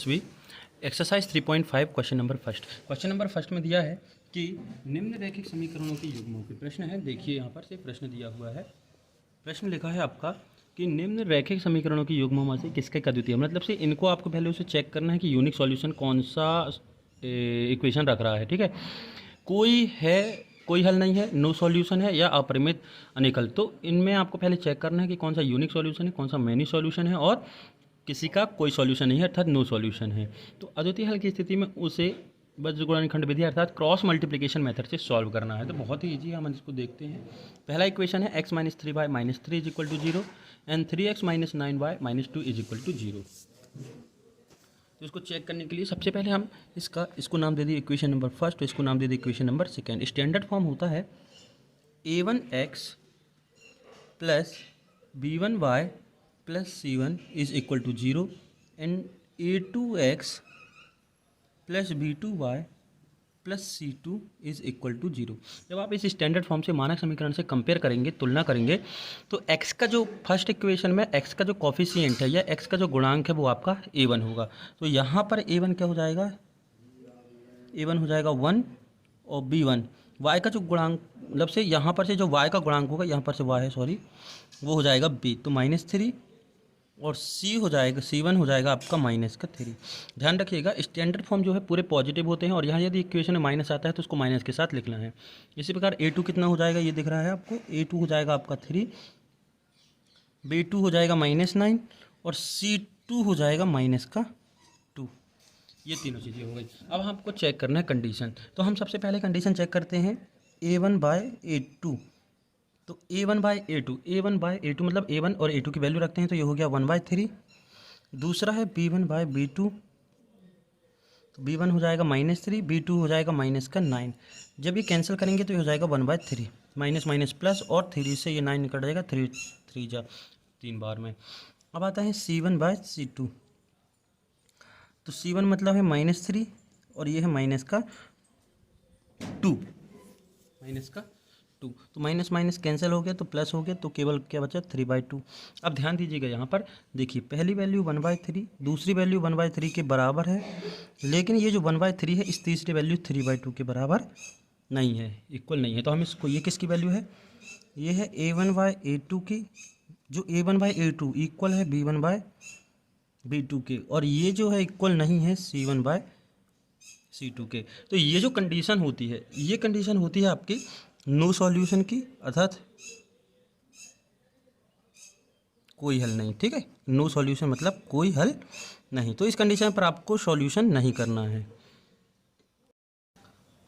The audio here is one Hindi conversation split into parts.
भी एक्सरसाइज 3.5 क्वेश्चन नंबर फर्स्ट में दिया है कि निम्न रैखिक समीकरणों के युग्मों के प्रश्न है। देखिए यहाँ पर से प्रश्न दिया हुआ है। प्रश्न लिखा है आपका कि निम्न रैखिक समीकरणों के युग्मों में से किसके का द्वितीय, मतलब से इनको आपको पहले उसे चेक करना है कि यूनिक सॉल्यूशन कौन सा इक्वेशन रख रहा है। ठीक है, कोई हल नहीं है, नो सॉल्यूशन है या अपरिमित अनेक हल। तो इनमें आपको पहले चेक करना है कि कौन सा यूनिक सॉल्यूशन है, कौन सा मैनी सॉल्यूशन है और किसी का कोई सॉल्यूशन नहीं है अर्थात नो सॉल्यूशन है। तो अद्वितीय हल की स्थिति में उसे बीजगणित विधि अर्थात क्रॉस मल्टीप्लिकेशन मेथड से सॉल्व करना है। तो बहुत ही ईजी है, हम इसको देखते हैं। पहला इक्वेशन है x minus 3y minus 3 is equal to 0 and 3x minus 9y minus 2 is equal to 0। तो इसको चेक करने के लिए सबसे पहले हम इसको नाम दे दिए इक्वेशन नंबर फर्स्ट, तो इसको नाम दे दिए equation number second. Standard form होता है a1x plus b1y plus c1 is equal to 0 and a2x plus b2y plus c2 is equal to 0। जब आप इस स्टैंडर्ड फॉर्म से मानक समीकरण से कंपेयर करेंगे, तुलना करेंगे, तो x का जो फर्स्ट इक्वेशन में x का जो कॉफिशिएंट है या x का जो गुणांक है वो आपका a1 होगा। तो यहाँ पर a1 क्या हो जाएगा, a1 हो जाएगा 1 और b1 y का जो गुणांक, मतलब से यहाँ पर से जो y का गुणांक होगा, यहाँ पर से y है सॉरी, वो हो जाएगा b, तो -3 और c1 हो जाएगा आपका -3। ध्यान रखिएगा स्टैंडर्ड फॉर्म जो है पूरे पॉजिटिव होते हैं और यहाँ यदि इक्वेशन में माइनस आता है तो उसको माइनस के साथ लिखना है। इसी प्रकार a2 कितना हो जाएगा, ये दिख रहा है आपको, a2 हो जाएगा आपका 3, b2 हो जाएगा -9 और c2 हो जाएगा -2। ये तीनों चीज़ें हो गई। अब हमको चेक करना है कंडीशन। तो हम सबसे पहले कंडीशन चेक करते हैं a1/a2। तो a1/a2 मतलब a1 और a2 की वैल्यू रखते हैं तो ये हो गया 1/3। दूसरा है b1/b2, तो b1 हो जाएगा -3, b2 हो जाएगा -9। जब ये कैंसिल करेंगे तो ये हो जाएगा 1/3, माइनस माइनस प्लस और 3 से ये 9 निकल जाएगा, 3 जा 3 बार में। अब आता है c1/c2। तो c1 मतलब है -3 और ये है -2, तो माइनस माइनस कैंसिल हो गया तो प्लस हो गया, तो केवल क्या बचा 3/2। अब ध्यान दीजिएगा यहाँ पर, देखिए पहली वैल्यू 1/3, दूसरी वैल्यू 1/3 के बराबर है, लेकिन ये जो 1/3 है इस तीसरी वैल्यू 3/2 के बराबर नहीं है, इक्वल नहीं है। तो हम इसको, ये किसकी वैल्यू है, ये है a1/a2 की, जो a1/a2 इक्वल है b1/b2 के, और ये जो है इक्वल नहीं है c1/c2 के। तो ये जो कंडीशन होती है, ये कंडीशन होती है आपकी नो सॉल्यूशन की, अर्थात कोई हल नहीं। ठीक है, नो सॉल्यूशन मतलब कोई हल नहीं। तो इस कंडीशन पर आपको सॉल्यूशन नहीं करना है।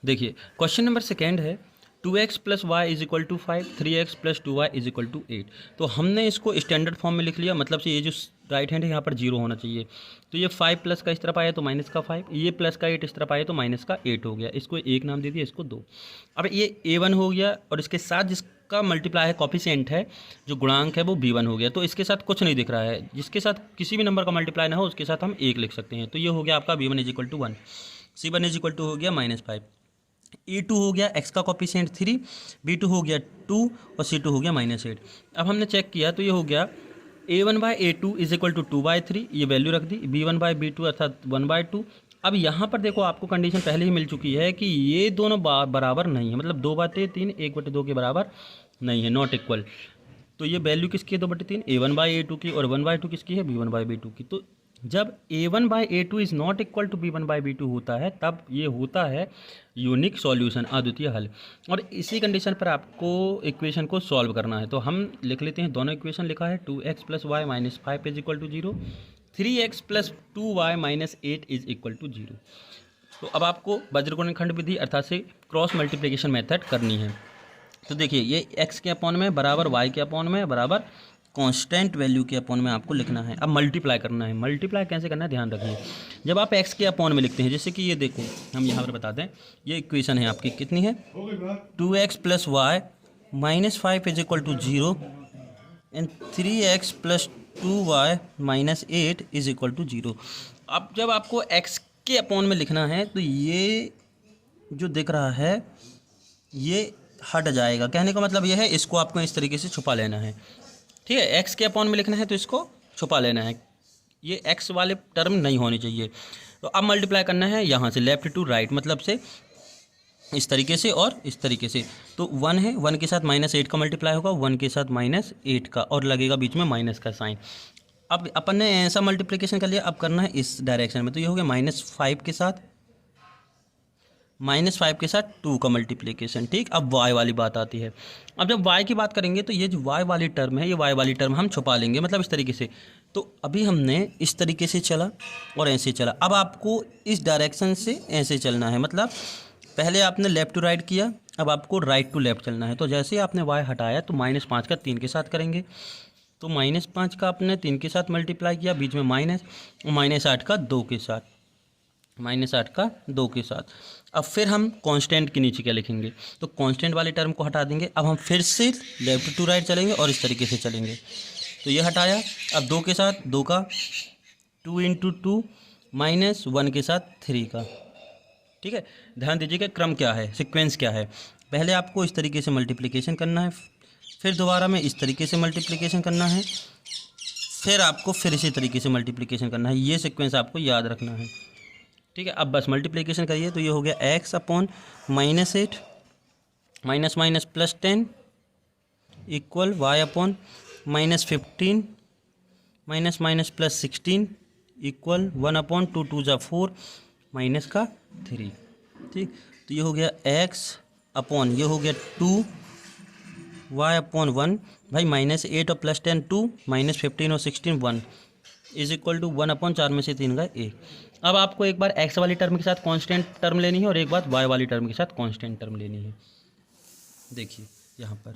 देखिए क्वेश्चन नंबर सेकेंड है 2x plus y is equal to 5, 3x plus 2y is equal to 8। तो हमने इसको स्टैंडर्ड फॉर्म में लिख लिया, मतलब से ये जो राइट हैंड है यहाँ पर 0 होना चाहिए। तो ये 5 प्लस का इस तरफ आया तो माइनस का 5, ये प्लस का 8 इस तरफ आया तो माइनस का 8 हो गया। इसको 1 नाम दे दिया, इसको 2। अब ये a1 हो गया और इसके साथ जिसका मल्टीप्लाई है, कॉफिशिएंट है, जो गुणांक है वो b1 हो गया। तो इसके साथ कुछ नहीं दिख रहा है, जिसके साथ किसी भी नंबर का मल्टीप्लाई ना हो उसके साथ हम 1 लिख सकते हैं। तो ये हो गया आपका b1 is equal to 1, c1 is equal to हो गया -5, e2 हो गया x का कॉफिशिएंट 3, b2 हो गया 2 और c2 हो गया -8। अब हमने चेक किया तो ये हो गया a1/a2 इज इक्वल टू 2/3, ये वैल्यू रख दी, b1/b2 अर्थात 1/2। अब यहाँ पर देखो आपको कंडीशन पहले ही मिल चुकी है कि ये दोनों बराबर नहीं है, मतलब 2/3 1/2 के बराबर नहीं है, नॉट इक्वल। तो ये वैल्यू किसकी है 2/3, a1/a2 की, और 1/2 किसकी है, b1/b2 की। तो जब a1/a2 is not equal to b1/b2 होता है तब ये होता है यूनिक सॉल्यूशन, अद्वितीय हल। और इसी कंडीशन पर आपको इक्वेशन को सॉल्व करना है। तो हम लिख लेते हैं, दोनों इक्वेशन लिखा है 2x plus y minus 5 is equal to 0, 3x plus 2y minus 8 is equal to 0। तो अब आपको वज्रगुणनखंड विधि अर्थात से क्रॉस मल्टीप्लिकेशन मेथड करनी है। तो देखिए ये x के अपॉन में बराबर y के अपॉन में बराबर कांस्टेंट वैल्यू के अपॉन में आपको लिखना है। अब मल्टीप्लाई करना है। मल्टीप्लाई कैसे करना है ध्यान रखिए। जब आप x के अपॉन में लिखते हैं, जैसे कि ये देखो हम यहाँ पर बता दें, ये इक्वेशन है आपकी कितनी है, 2x plus y minus 5 is equal to 0 and 3x plus 2y minus 8 is equal to 0। अब जब आपको x के अपॉन में लिखना है तो ये जो दिख रहा है ये हट जाएगा। कहने का मतलब ये है, इसको आपको इस तरीके से छुपा लेना है। ठीक है, x के अपॉन में लिखना है तो इसको छुपा लेना है। ये एक्स वाले टर्म नहीं होने चाहिए। तो अब मल्टीप्लाई करना है यहाँ से लेफ्ट टू राइट, मतलब से इस तरीके से और इस तरीके से। तो 1 है, 1 के साथ -8 का मल्टीप्लाई होगा, 1 के साथ -8 का, और लगेगा बीच में माइनस का साइन। अब अपन ने ऐसा मल्टीप्लिकेशन कर लिया, अब करना है इस डायरेक्शन में। तो ये हो गया -5 के साथ, -5 के साथ 2 का मल्टीप्लिकेशन। ठीक, अब y वाली बात आती है। अब जब y की बात करेंगे तो ये जो y वाली टर्म है, ये y वाली टर्म हम छुपा लेंगे, मतलब इस तरीके से। तो अभी हमने इस तरीके से चला और ऐसे चला, अब आपको इस डायरेक्शन से ऐसे चलना है, मतलब पहले आपने लेफ़्ट टू राइट किया, अब आपको राइट टू लेफ़्ट चलना है। तो जैसे ही आपने y हटाया तो -5 का 3 के साथ करेंगे, तो -5 का आपने 3 के साथ मल्टीप्लाई किया, बीच में माइनस, -8 का 2 के साथ, -8 का 2 के साथ। अब फिर हम कांस्टेंट के नीचे क्या लिखेंगे, तो कांस्टेंट वाले टर्म को हटा देंगे। अब हम फिर से लेफ्ट टू राइट चलेंगे और इस तरीके से चलेंगे। तो ये हटाया, अब 2 के साथ 2 का 2 × 2 -1 के साथ 3 का। ठीक है, ध्यान दीजिएगा क्रम क्या है, सीक्वेंस क्या है। पहले आपको इस तरीके से मल्टीप्लिकेशन करना है, फिर दोबारा में इस तरीके से मल्टीप्लिकेशन करना है, फिर आपको फिर इसी तरीके से मल्टीप्लिकेशन करना है। ये सीक्वेंस आपको याद रखना है। ठीक है, अब बस मल्टीप्लिकेशन करिए। तो ये हो गया x/-8 minus +10 equal y/-15 minus +16 equal 1/2 2 × 4 -3। ठीक, तो ये हो गया x/, ये हो गया 2 y/1 भाई, -8 और +10 2, -15 और 16 1 इज इक्वल टू 1/4 में से 3 का 1। अब आपको एक बार x वाली टर्म के साथ कांस्टेंट टर्म लेनी है और एक बार y वाली टर्म के साथ कांस्टेंट टर्म लेनी है। देखिए यहाँ पर,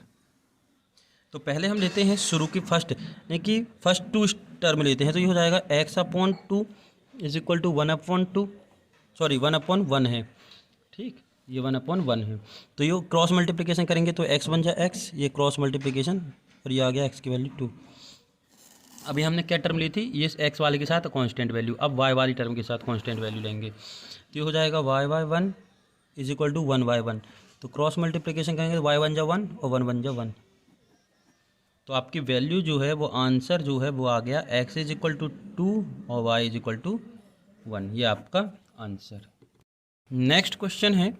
तो पहले हम लेते हैं शुरू की फर्स्ट, यानी कि फर्स्ट 2 टर्म लेते हैं। तो ये हो जाएगा x/2 is equal to 1/2, sorry 1/1 है। ठीक, ये 1/1 है। तो ये क्रॉस मल्टीप्लिकेशन करेंगे तो x बन जाए x, ये क्रॉस मल्टीप्लिकेशन, और ये आ गया x की वैल्यू 2। अभी हमने क्या टर्म ली थी, ये x वाले के साथ कांस्टेंट वैल्यू, अब y वाली टर्म के साथ कांस्टेंट वैल्यू लेंगे। तो ये हो जाएगा y/1 इज इक्वल टू 1/1। तो क्रॉस मल्टीप्लिकेशन करेंगे तो y बन जाए 1 और 1 बन जाए 1। तो आपकी वैल्यू जो है वो आंसर जो है वो आ गया x इज इक्वल टू 2 और y इज इक्वल टू 1। ये आपका आंसर। नेक्स्ट क्वेश्चन है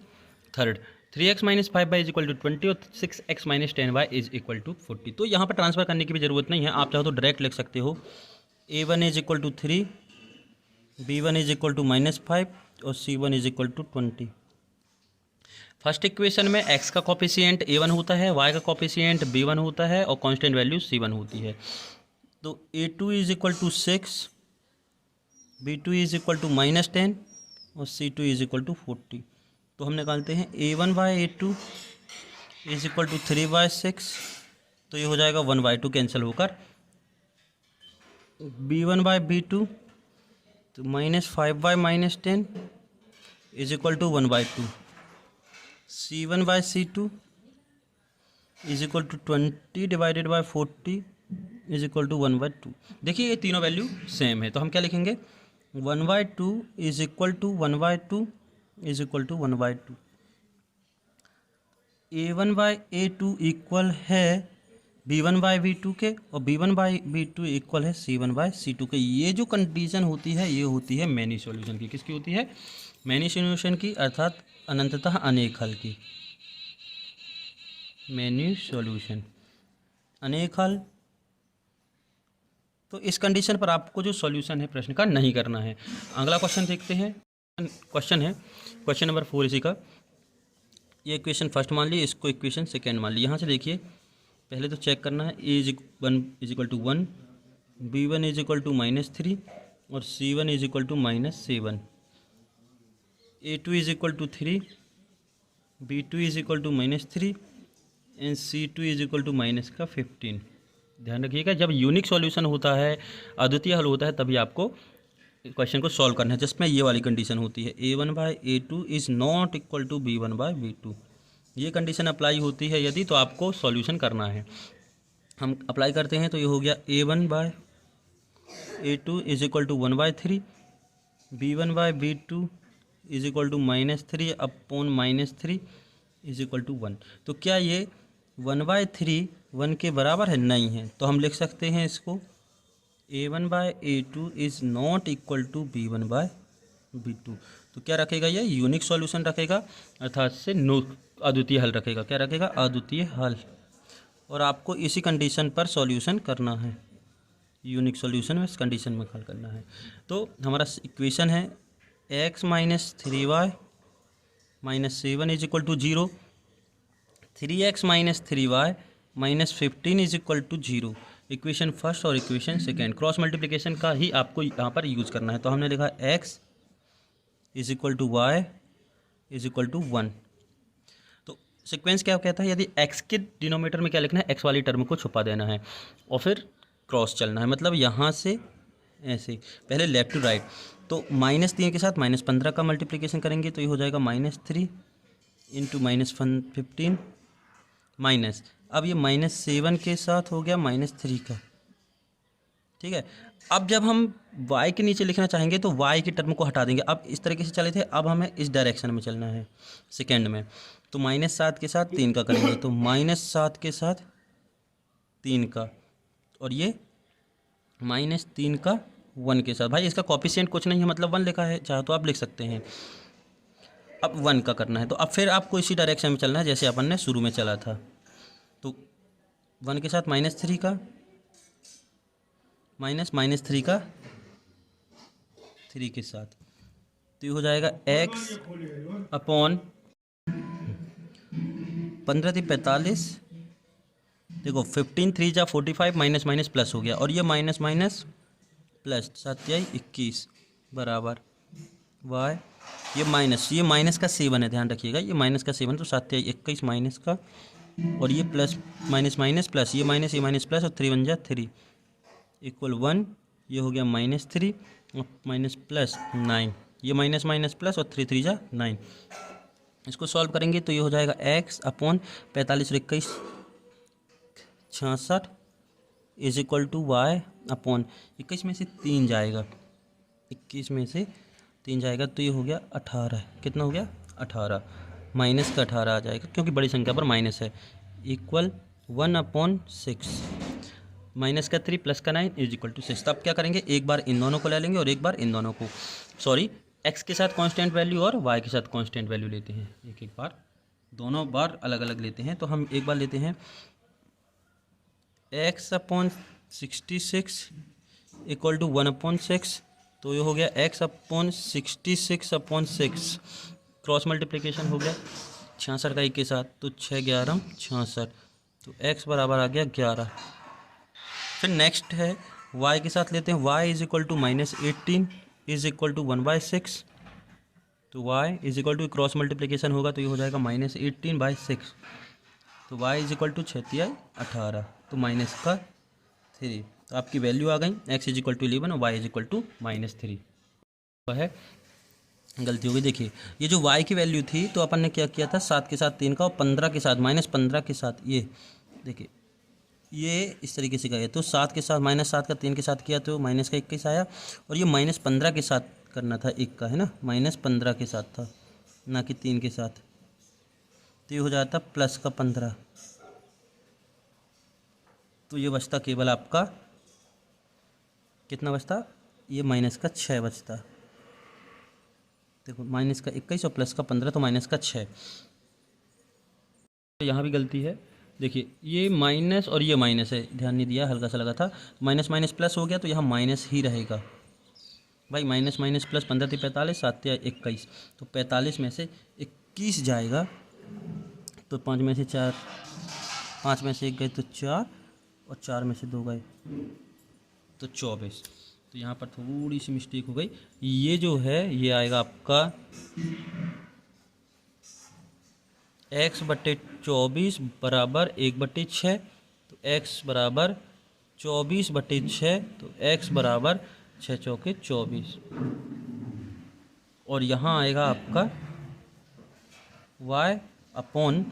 third, 3x - 5y is equal to 20 और 6x - 10y is equal to 40। तो यहाँ पर ट्रांसफर करने की भी ज़रूरत नहीं है, आप चाहो तो डायरेक्ट लिख सकते हो। a1 is equal to 3, b1 is equal to -5 और c1 is equal to 20। First equation में x का कोफिशिएंट a1 होता है, y का कोफिशिएंट b1 होता है और कांस्टेंट वैल्यू c1 होती है। तो a2 is equal to 6, b2 is equal to -10 और c2 इज इक्वल टू 40। तो हम निकालते हैं a1/a2 इज इक्वल टू 3/6। तो ये हो जाएगा 1/2 कैंसिल होकर, b1/b2 तो -5/10 is equal to 1/2, c1/c2 is equal to 20/40 is equal to 1/2। देखिए ये तीनों वैल्यू सेम है, तो हम क्या लिखेंगे, 1/2 is equal to 1/2 is equal to 1/2। a1/a2 equal है b1/b2 के और b1/b2 इक्वल है c1/c2 के। ये जो कंडीशन होती है ये होती है मैनी सॉल्यूशन की। किसकी होती है, मैनी सॉल्यूशन की, अर्थात अनंततः अनेक हल की। मैनी सॉल्यूशन अनेक हल। तो इस कंडीशन पर आपको जो सॉल्यूशन है प्रश्न का नहीं करना है। अगला क्वेश्चन देखते हैं। क्वेश्चन है क्वेश्चन नंबर 4 इसी का। ये इक्वेशन फर्स्ट मान ली, इसको इक्वेशन सेकेंड मान ली। यहाँ से देखिए पहले तो चेक करना है, a is equal to 1, b1 is equal to -3 और c1 is equal to -7, a2 is equal to 3, b2 is equal to -3 and c2 is equal to -15। ध्यान रखिएगा, जब यूनिक सॉल्यूशन होता है, अद्वितीय हल होता है, तभी आपको क्वेश्चन को सॉल्व करना है, जिसमें ये वाली कंडीशन होती है a1/a2 is not equal to b1/b2। ये कंडीशन अप्लाई होती है यदि, तो आपको सॉल्यूशन करना है। हम अप्लाई करते हैं तो ये हो गया a1/a2 is equal to 1/3, b1/b2 is equal to -3/-3 is equal to 1। तो क्या ये 1/3 1 के बराबर है? नहीं है। तो हम लिख सकते हैं इसको a1/a2 is not equal to b1/b2। तो क्या रखेगा, ये यूनिक सॉल्यूशन रखेगा, अर्थात से नो अद्वितीय हल रखेगा। क्या रखेगा, अद्वितीय हल। और आपको इसी कंडीशन पर सॉल्यूशन करना है, यूनिक सॉल्यूशन में इस कंडीशन में हल करना है। तो हमारा इक्वेशन है x minus 3y minus 7 is equal to 0, 3x minus 3y minus 15 is equal to 0। Equation first और इक्वेशन सेकेंड, क्रॉस मल्टीप्लिकेशन का ही आपको यहाँ पर यूज़ करना है। तो हमने लिखा x is equal to y is equal to 1। तो सीक्वेंस क्या कहता है, यदि x के डिनोमिनेटर में क्या लिखना है, x वाली टर्म को छुपा देना है और फिर क्रॉस चलना है, मतलब यहाँ से ऐसे पहले लेफ्ट टू राइट। तो -3 के साथ -15 का मल्टीप्लिकेशन करेंगे तो ये हो जाएगा -3 इंटू -15 माइनस, अब ये -7 के साथ हो गया -3 का, ठीक है। अब जब हम y के नीचे लिखना चाहेंगे तो y की टर्म को हटा देंगे। अब इस तरीके से चले थे, अब हमें इस डायरेक्शन में चलना है सेकेंड में। तो -7 के साथ 3 का करेंगे तो -7 के साथ 3 का, और ये -3 का 1 के साथ। भाई इसका कॉफिशिएंट कुछ नहीं है, मतलब 1 लिखा है, चाहे तो आप लिख सकते हैं। अब 1 का करना है, तो अब फिर आपको इसी डायरेक्शन में चलना है जैसे अपन ने शुरू में चला था। तो 1 के साथ -3 का -3 का 3 के साथ, तो ये हो जाएगा x अपॉन 15 × 45। देखो 15 3 जा 45, माइनस माइनस प्लस हो गया, और ये माइनस माइनस प्लस 7 × 21 बराबर y, ये माइनस का 7 है, ध्यान रखिएगा, ये माइनस का 7, तो 7 × 21 माइनस का, और ये प्लस माइनस माइनस प्लस, ये माइनस प्लस, और 3 × 1 = 3 इक्वल 1, ये हो गया -3 माइनस प्लस 9, ये माइनस माइनस प्लस, और 3 × 3 = 9। इसको सॉल्व करेंगे तो ये हो जाएगा x upon 45 × 21 66 is equal to y upon 21 में से 3 जाएगा, 21 में से 3 जाएगा तो ये हो गया 18। कितना हो गया, 18, माइनस का 18 आ जाएगा क्योंकि बड़ी संख्या पर माइनस है, इक्वल 1/6, माइनस का 3 प्लस का 9 इज इक्वल टू 6। तब क्या करेंगे, एक बार इन दोनों को ले लेंगे और एक बार इन दोनों को, सॉरी x के साथ कांस्टेंट वैल्यू और y के साथ कांस्टेंट वैल्यू लेते हैं, एक बार दोनों बार अलग अलग लेते हैं। तो हम एक बार लेते हैं x अपॉन 66 इक्वल टू 1/6, तो ये हो गया x अपॉन 66/6, क्रॉस मल्टीप्लिकेशन हो गया 66 का 1 के साथ, तो 6 × 11 = 66, तो x बराबर आ गया 11। फिर नेक्स्ट है y के साथ लेते हैं, y is equal to -18 is equal to 1/6, तो y is equal to cross multiplication होगा तो ये हो जाएगा -18/6, तो y इज इक्वल टू 6 × 18, तो माइनस का 3, तो आपकी वैल्यू आ गई x इज इक्वल टू 11 और y इज इक्वल टू -3। वह है गलती हो गई। देखिए ये जो y की वैल्यू थी, तो अपन ने क्या किया था, 7 के साथ 3 का और 15 के साथ -15 के साथ, ये देखिए ये इस तरीके से गए, तो 7 के साथ -7 का 3 के साथ किया तो माइनस का 21 आया, और ये -15 के साथ करना था, 1 का है ना, -15 के साथ था ना कि 3 के साथ, तो ये हो जाता प्लस का 15, तो ये बचता केवल आपका कितना बचता, ये माइनस का 6 बचता। देखो माइनस का 21 और प्लस का 15, तो माइनस का 6। तो यहाँ भी गलती है, देखिए ये माइनस और ये माइनस है, ध्यान नहीं दिया, हल्का सा लगा था, माइनस माइनस प्लस हो गया तो यहाँ माइनस ही रहेगा भाई, माइनस माइनस प्लस, 15 × 45 7 × 21, तो 45 में से 21 जाएगा, तो 5 में से 4, 5 में से 1 गए तो 4, और 4 में से 2 गए तो 24। तो यहाँ पर थोड़ी सी मिस्टेक हो गई, ये जो है ये आएगा आपका x/24 बराबर 1/6, तो x बराबर 24/6, तो x बराबर 6 × 4 = 24, और यहाँ आएगा आपका y अपॉन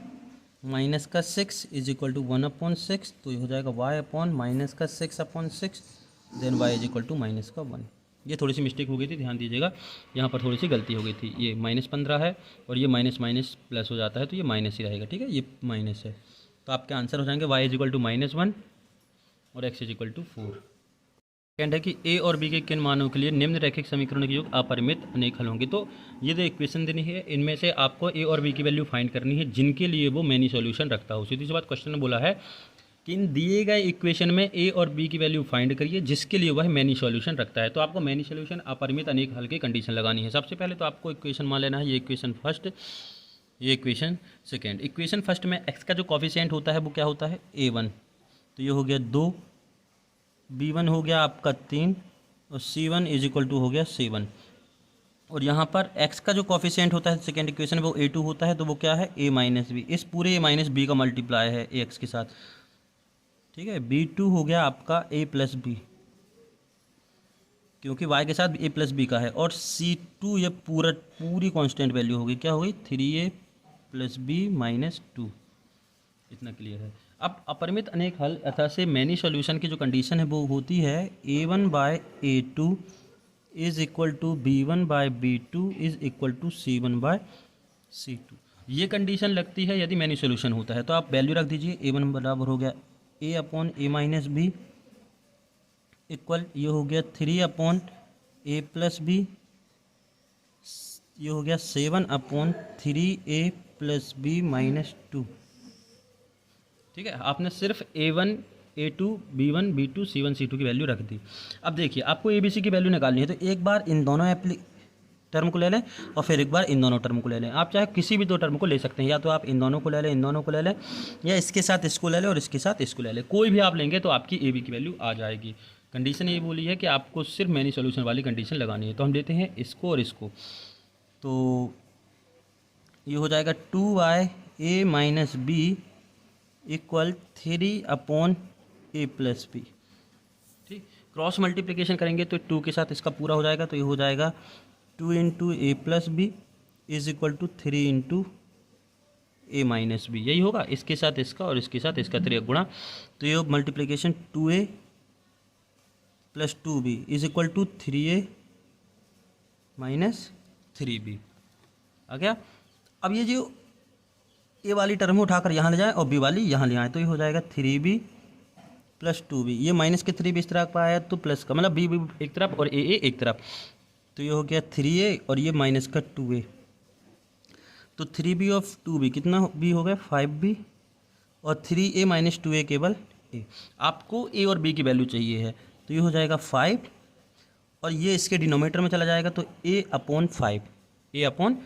माइनस का 6 इज इक्वल टू 1/6, तो ये हो जाएगा y अपॉन माइनस का 6/6, then y is equal to minus का 1। ये थोड़ी सी मिस्टेक हो गई थी, ध्यान दीजिएगा, यहाँ पर थोड़ी सी गलती हो गई थी, ये -15 है और ये माइनस माइनस प्लस हो जाता है, तो ये माइनस ही रहेगा, ठीक है, ये माइनस है, तो आपके आंसर हो जाएंगे y इज इक्वल टू -1 और x is equal to 4। Second है कि ए और बी के किन मानों के लिए निम्न रैखिक समीकरण के योग अपरिमित अनेक हल होंगे। तो ये जो इक्वेशन देनी है, इनमें से आपको ए और बी की वैल्यू फाइंड करनी है जिनके लिए वो मैनी सॉल्यूशन रखता हो। सीधी सी बात, क्वेश्चन में बोला है कि इन दिए गए इक्वेशन में ए और बी की वैल्यू फाइंड करिए जिसके लिए वह मैनी सॉल्यूशन रखता है। तो आपको मैनी सॉल्यूशन अपरिमित अनेक हल की कंडीशन लगानी है। सबसे पहले तो आपको इक्वेशन मान लेना है, ये इक्वेशन फर्स्ट, ये इक्वेशन सेकेंड। इक्वेशन फर्स्ट में एक्स का जो कॉफिशिएंट होता है वो क्या होता है, a1। तो ये हो गया 2, b1 हो गया आपका 3 और c1 इज इक्वल टू हो गया 7। और यहाँ पर x का जो कॉफिशिएंट होता है सेकेंड इक्वेशन में वो a2 होता है, तो वो क्या है a माइनस बी। इस पूरे a माइनस बी का मल्टीप्लाई है ax के साथ, ठीक है। b2 हो गया आपका a प्लस बी, क्योंकि y के साथ a प्लस बी का है। और c2 ये पूरी कांस्टेंट वैल्यू होगी, क्या होगी 3a प्लस बी माइनस 2। इतना क्लियर है। अब अपरिमित अनेक हल अर्थात से मैनी सॉल्यूशन की जो कंडीशन है वो होती है a1 by a2 is equal to b1 by b2 is equal to c1 by c2। ये कंडीशन लगती है यदि मैनी सॉल्यूशन होता है। तो आप वैल्यू रख दीजिए, a1 बराबर हो गया a upon a minus b equal, ये हो गया 3 अपॉन a प्लस बी, ये हो गया 7 upon 3a plus B minus 2। ठीक है, आपने सिर्फ a1 a2 b1 b2 c1 c2 की वैल्यू रख दी। अब देखिए आपको abc की वैल्यू निकालनी है, तो एक बार इन दोनों टर्म को ले लें और फिर एक बार इन दोनों टर्म को ले लें। आप चाहे किसी भी दो टर्म को ले सकते हैं, या तो आप इन दोनों को ले लें, इन दोनों को ले लें, या इसके साथ इसको ले लें और इसके साथ इसको ले लें। कोई भी आप लेंगे तो आपकी ए बी की वैल्यू आ जाएगी। कंडीशन ये बोली है कि आपको सिर्फ मैनी सॉल्यूशन वाली कंडीशन लगानी है। तो हम लेते हैं इसको और इसको, तो ये हो जाएगा 2a minus b equal 3 upon a plus b. ठीक, क्रॉस मल्टीप्लिकेशन करेंगे तो 2 के साथ इसका पूरा हो जाएगा, तो ये हो जाएगा 2 into a plus b is equal to 3 into a minus b. यही होगा, इसके साथ इसका और इसके साथ इसका 3 गुणा, तो ये multiplication 2a plus 2b is equal to 3a minus 3b आ गया। अब ये जो ए वाली टर्म उठाकर यहाँ ले जाए और बी वाली यहाँ ले आए, तो ये हो जाएगा 3b प्लस 2b। ये माइनस के 3b इस तरफ आया तो प्लस का, मतलब बी एक तरफ और ए एक तरफ, तो ये हो गया 3a और ये माइनस का 2a। तो 3b ऑफ 2b कितना b हो गया 5b और 3a माइनस 2a केवल a। आपको a और b की वैल्यू चाहिए है, तो ये हो जाएगा 5 और ये इसके डिनोमिनेटर में चला जाएगा, तो a upon 5, a upon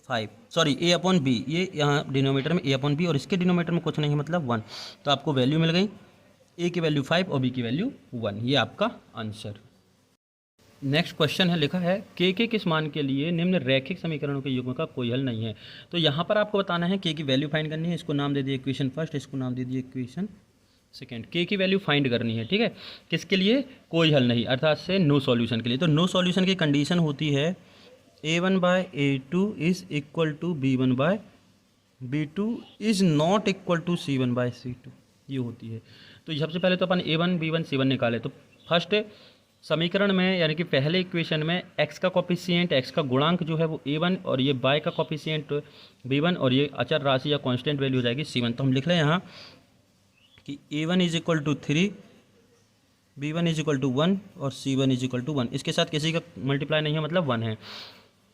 5 sorry a upon b, ये यहाँ डिनोमिनेटर में a अपॉन b और इसके डिनोमिनेटर में कुछ नहीं मतलब 1। तो आपको वैल्यू मिल गई, a की वैल्यू 5 और b की वैल्यू 1। ये आपका आंसर। नेक्स्ट क्वेश्चन है, लिखा है के किस मान के लिए निम्न रैखिक समीकरणों के युग्म का कोई हल नहीं है। तो यहाँ पर आपको बताना है के की वैल्यू फाइंड करनी है। इसको नाम दे दिए इक्वेशन फर्स्ट, इसको नाम दे दिए इक्वेशन सेकेंड। के की वैल्यू फाइंड करनी है, ठीक है। किसके लिए, कोई हल नहीं, अर्थात से नो सॉल्यूशन के लिए। तो नो सॉल्यूशन की कंडीशन होती है a1 by a2 is equal to b1 by b2 is not equal to c1 by c2, ये होती है। तो सबसे पहले तो अपन a1 b1 c1 निकाले। तो फर्स्ट समीकरण में यानी कि पहले इक्वेशन में x का कॉफिशिएंट, x का गुणांक जो है वो a1 और ये y का कॉफिशिएंट b1 और ये अचर राशि या कांस्टेंट वैल्यू हो जाएगी c1। तो हम लिख रहे हैं यहाँ कि a1 is equal to 3, b1 is equal to 1 और c1 इज इक्वल टू 1। इसके साथ किसी का मल्टीप्लाई नहीं है, मतलब 1 है।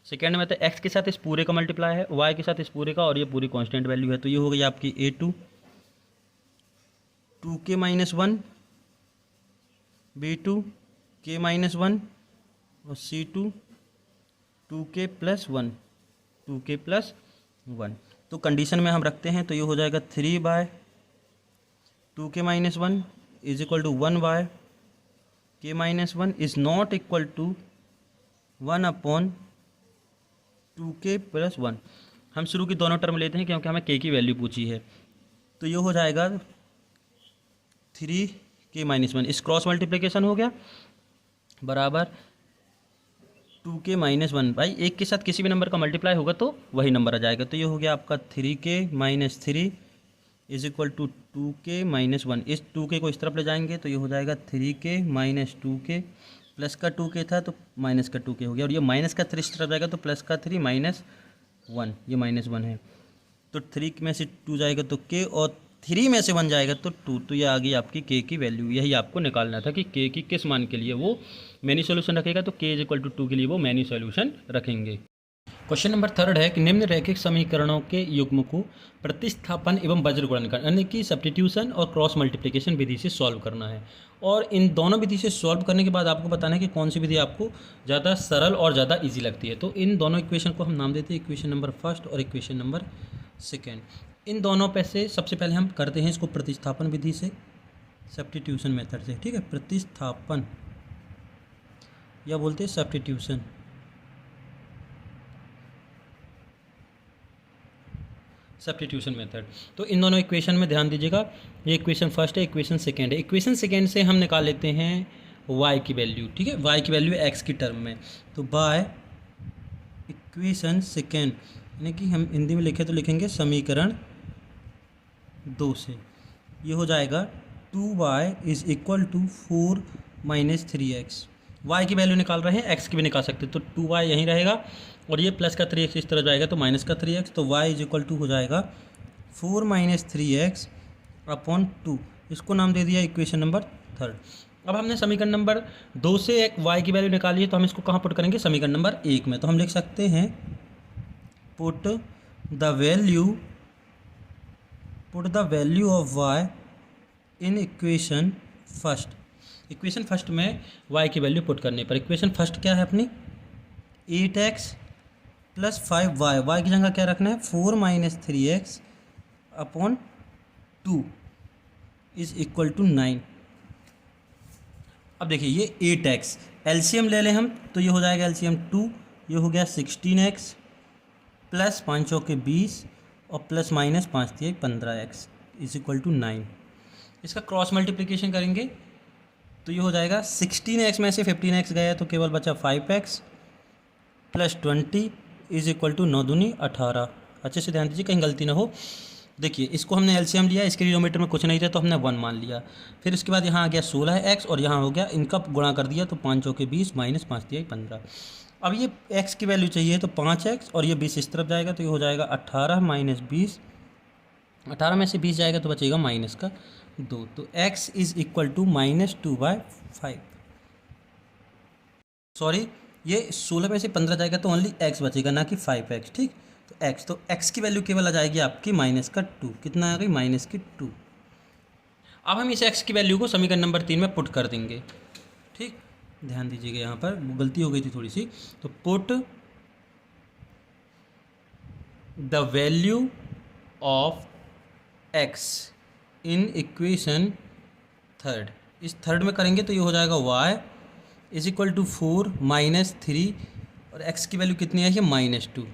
सेकेंड में तो x के साथ इस पूरे का मल्टीप्लाई है, y के साथ इस पूरे का, और ये पूरी कांस्टेंट वैल्यू है। तो ये हो गई आपकी a2 2k minus 1, b2 k minus 1 और c2 2k plus 1, 2k plus 1। तो कंडीशन में हम रखते हैं, तो ये हो जाएगा 3 by 2k minus 1 is equal to 1 by k minus 1 is not equal to 1 upon 2k plus 1। हम शुरू की दोनों टर्म लेते हैं क्योंकि हमें k की वैल्यू पूछी है। तो ये हो जाएगा 3k माइनस 1, इस क्रॉस मल्टीप्लिकेशन हो गया बराबर 2k माइनस 1। भाई एक के साथ किसी भी नंबर का मल्टीप्लाई होगा तो वही नंबर आ जाएगा। तो ये हो गया आपका 3k minus 3 is equal to 2k minus 1। इस 2k को इस तरफ ले जाएंगे तो ये हो जाएगा 3k माइनस 2k, प्लस का 2k था तो माइनस का 2k हो गया, और ये माइनस का 3 इस तरफ जाएगा तो प्लस का 3 माइनस 1, ये माइनस 1 है। तो 3 में से 2 जाएगा तो k और 3 में से 1 जाएगा तो 2, तो ये आ गई आपकी k की वैल्यू। यही आपको निकालना था कि k की किस मान के लिए वो मैनी सॉल्यूशन रखेगा, तो k = 2 के लिए वो मैनी सॉल्यूशन रखेंगे। क्वेश्चन नंबर 3 है कि निम्न रैखिक समीकरणों के युग्म को प्रतिस्थापन एवं वज्र गुणनखंड यानी कि सब्स्टिट्यूशन और क्रॉस मल्टीप्लिकेशन विधि से सॉल्व करना है। और इन दोनों विधि से सॉल्व करने के बाद आपको बताना है कि कौन सी विधि आपको ज़्यादा सरल और ज़्यादा इजी लगती है। तो इन दोनों इक्वेशन को हम नाम देते हैं इक्वेशन नंबर 1 और इक्वेशन नंबर 2। इन दोनों पे से सबसे पहले हम करते हैं इसको प्रतिस्थापन विधि से, सब्स्टिट्यूशन मेथड से, ठीक है। प्रतिस्थापन या बोलते हैं सब्स्टिट्यूशन। Substitution method. तो इन दोनों इक्वेशन में ध्यान दीजिएगा, ये इक्वेशन 1 है, इक्वेशन 2 है। इक्वेशन 2 से हम निकाल लेते हैं y की वैल्यू, ठीक है। y की वैल्यू x की टर्म में, तो बाय इक्वेशन 2 यानी कि हम हिंदी में लिखे तो लिखेंगे समीकरण 2 से, ये हो जाएगा 2y = 4 - 3x। y की वैल्यू निकाल रहे हैं, x की भी निकाल सकते हैं, तो 2y यहीं रहेगा और ये प्लस का 3x इस तरह जाएगा तो माइनस का 3x, तो y = हो जाएगा 4 - 3x / 2। इसको नाम दे दिया इक्वेशन नंबर 3। अब हमने समीकरण नंबर 2 से एक y की वैल्यू निकाली है, तो हम इसको कहाँ पुट करेंगे, समीकरण नंबर 1 में। तो हम लिख सकते हैं put the value of y in equation 1। Equation 1 में y की वैल्यू पुट करने पर इक्वेशन 1 क्या है अपनी, 8x + 5y, y की जगह क्या रखना है 4 - 3x / 2 = 9। अब देखिए ये 8x एलसीएम ले लें हम, तो ये हो जाएगा एलसीएम 2, ये हो गया 16x प्लस 5 चौके 20 और प्लस माइनस 5 × 15x = 9। इसका क्रॉस मल्टीप्लिकेशन करेंगे तो ये हो जाएगा 16x में से 15x गया तो केवल बचा 5x + 20 = 9 दूनी 18। अच्छे से ध्यान दीजिए कहीं गलती ना हो। देखिए इसको हमने एलसीएम लिया, इसके डिनोमिनेटर में कुछ नहीं था तो हमने 1 मान लिया। फिर इसके बाद यहाँ आ गया 16x और यहाँ हो गया, इनका गुणा कर दिया तो 5 चौके 20 माइनस 5 × 15। अब ये x की वैल्यू चाहिए तो 5x और ये 20 इस तरफ जाएगा तो ये हो जाएगा 18 - 20। 18 में से 20 जाएगा तो बचेगा माइनस का 2, तो x = -2/5। सॉरी, ये 16 में से 15 जाएगा तो ओनली x बचेगा, ना कि 5x, ठीक। तो x की वैल्यू केवल आ जाएगी आपकी -2। कितना आ गई, -2। अब हम इस x की वैल्यू को समीकरण नंबर 3 में पुट कर देंगे, ठीक। ध्यान दीजिएगा यहाँ पर गलती हो गई थी थोड़ी सी, तो put the value of x in equation 3। इस 3 में करेंगे तो ये हो जाएगा y = 4 - 3 और x की वैल्यू कितनी है, -2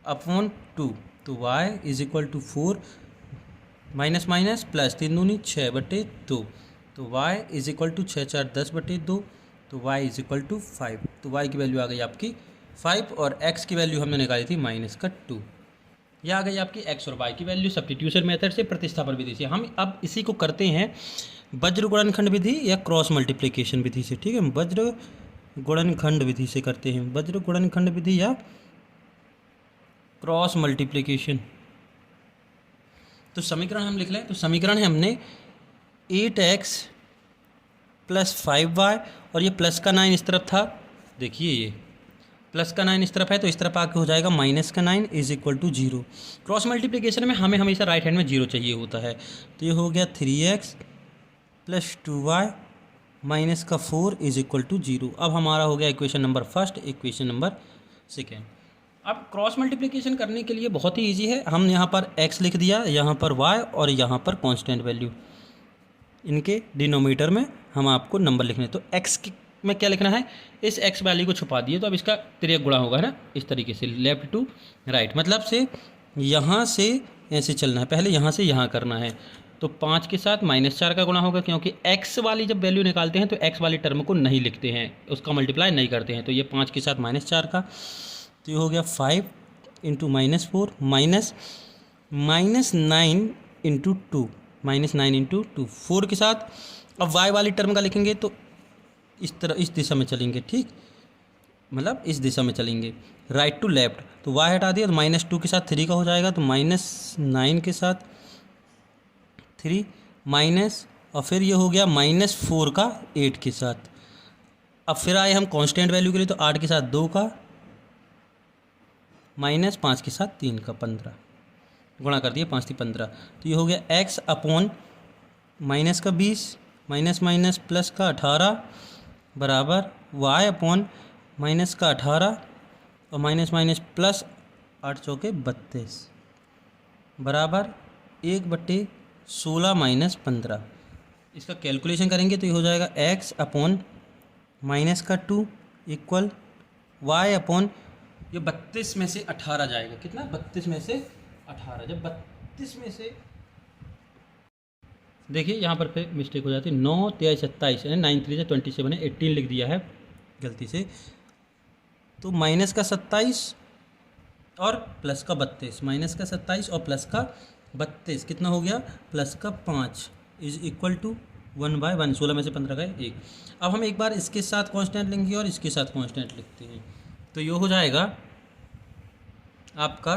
/ 2, तो y = 4 माइनस माइनस प्लस 3 दूनी 6/2, तो y = 6 × 4 = 10/2, तो y = 5। तो y की वैल्यू आ गई आपकी 5 और x की वैल्यू हमने निकाली थी -2। यह आ गई आपकी x और y की वैल्यू सब्स्टिट्यूशन मेथड से, प्रतिस्थापन विधि से। हम अब इसी को करते हैं वज्र गुणनखंड विधि या क्रॉस मल्टीप्लिकेशन विधि से, ठीक है। वज्र गुणनखंड विधि से करते हैं, वज्र गुणनखंड विधि या क्रॉस मल्टीप्लिकेशन। तो समीकरण हम लिख लें, तो समीकरण है हमने 8x + 5y और ये प्लस का 9 इस तरफ था, देखिए ये प्लस का 9 इस तरफ है तो इस तरफ आके हो जाएगा -9 = 0। क्रॉस मल्टीप्लिकेशन में हमें हमेशा राइट हैंड में 0 चाहिए होता है, तो ये हो गया 3x + 2y - 4 = 0। अब हमारा हो गया इक्वेशन नंबर 1, इक्वेशन नंबर 2। अब क्रॉस मल्टीप्लिकेशन करने के लिए बहुत ही इजी है, हम यहाँ पर x लिख दिया, यहाँ पर y और यहाँ पर कांस्टेंट वैल्यू, इनके डिनोमिनेटर में हम आपको नंबर लिखने, तो x में क्या लिखना है, इस x वैल्यू को छुपा दिए तो अब इसका तिर्यक गुणा होगा, है ना, इस तरीके से लेफ्ट टू राइट, मतलब से यहाँ से ऐसे चलना है, पहले यहाँ से यहाँ करना है, तो 5 के साथ -4 का गुणा होगा, क्योंकि x वाली जब वैल्यू निकालते हैं तो x वाली टर्म को नहीं लिखते हैं, उसका मल्टीप्लाई नहीं करते हैं, तो ये 5 के साथ -4 का, तो ये हो गया 5 × -4 -9 × 2 -9 × 2 4 के साथ। अब y वाली टर्म का लिखेंगे तो इस तरह इस दिशा में चलेंगे, ठीक, मतलब इस दिशा में चलेंगे राइट टू लेफ्ट, तो y हटा दिया तो -2 के साथ 3 का हो जाएगा, तो -9 के साथ 3 माइनस, और फिर ये हो गया -4 का 8 के साथ। अब फिर आए हम कांस्टेंट वैल्यू के लिए, तो 8 के साथ 2 का, -5 के साथ 3 का, 15 गुणा कर दिया, 5 थी 15। तो ये हो गया x अपॉन माइनस का 20 माइनस माइनस प्लस का 18 बराबर y अपॉन माइनस का 18 और माइनस माइनस प्लस 8 चौके 32 बराबर 1/16 माइनस 15। इसका कैलकुलेशन करेंगे तो ये हो जाएगा x अपॉन माइनस का 2 इक्वल y अपॉन, ये 32 में से 18 जाएगा, कितना 32 में से 18, जब 32 में से, देखिए यहाँ पर फिर मिस्टेक हो जाती है, 9 23 27 यानी 9 3 27 है, 18 लिख दिया है गलती से, तो माइनस का 27 और प्लस का 32, माइनस का 27 और प्लस का 32 कितना हो गया, प्लस का 5 इज इक्वल टू 1/1, 16 में से 15 गए 1। अब हम एक बार इसके साथ कांस्टेंट लेंगे और इसके साथ कांस्टेंट लिखते हैं, तो ये हो जाएगा आपका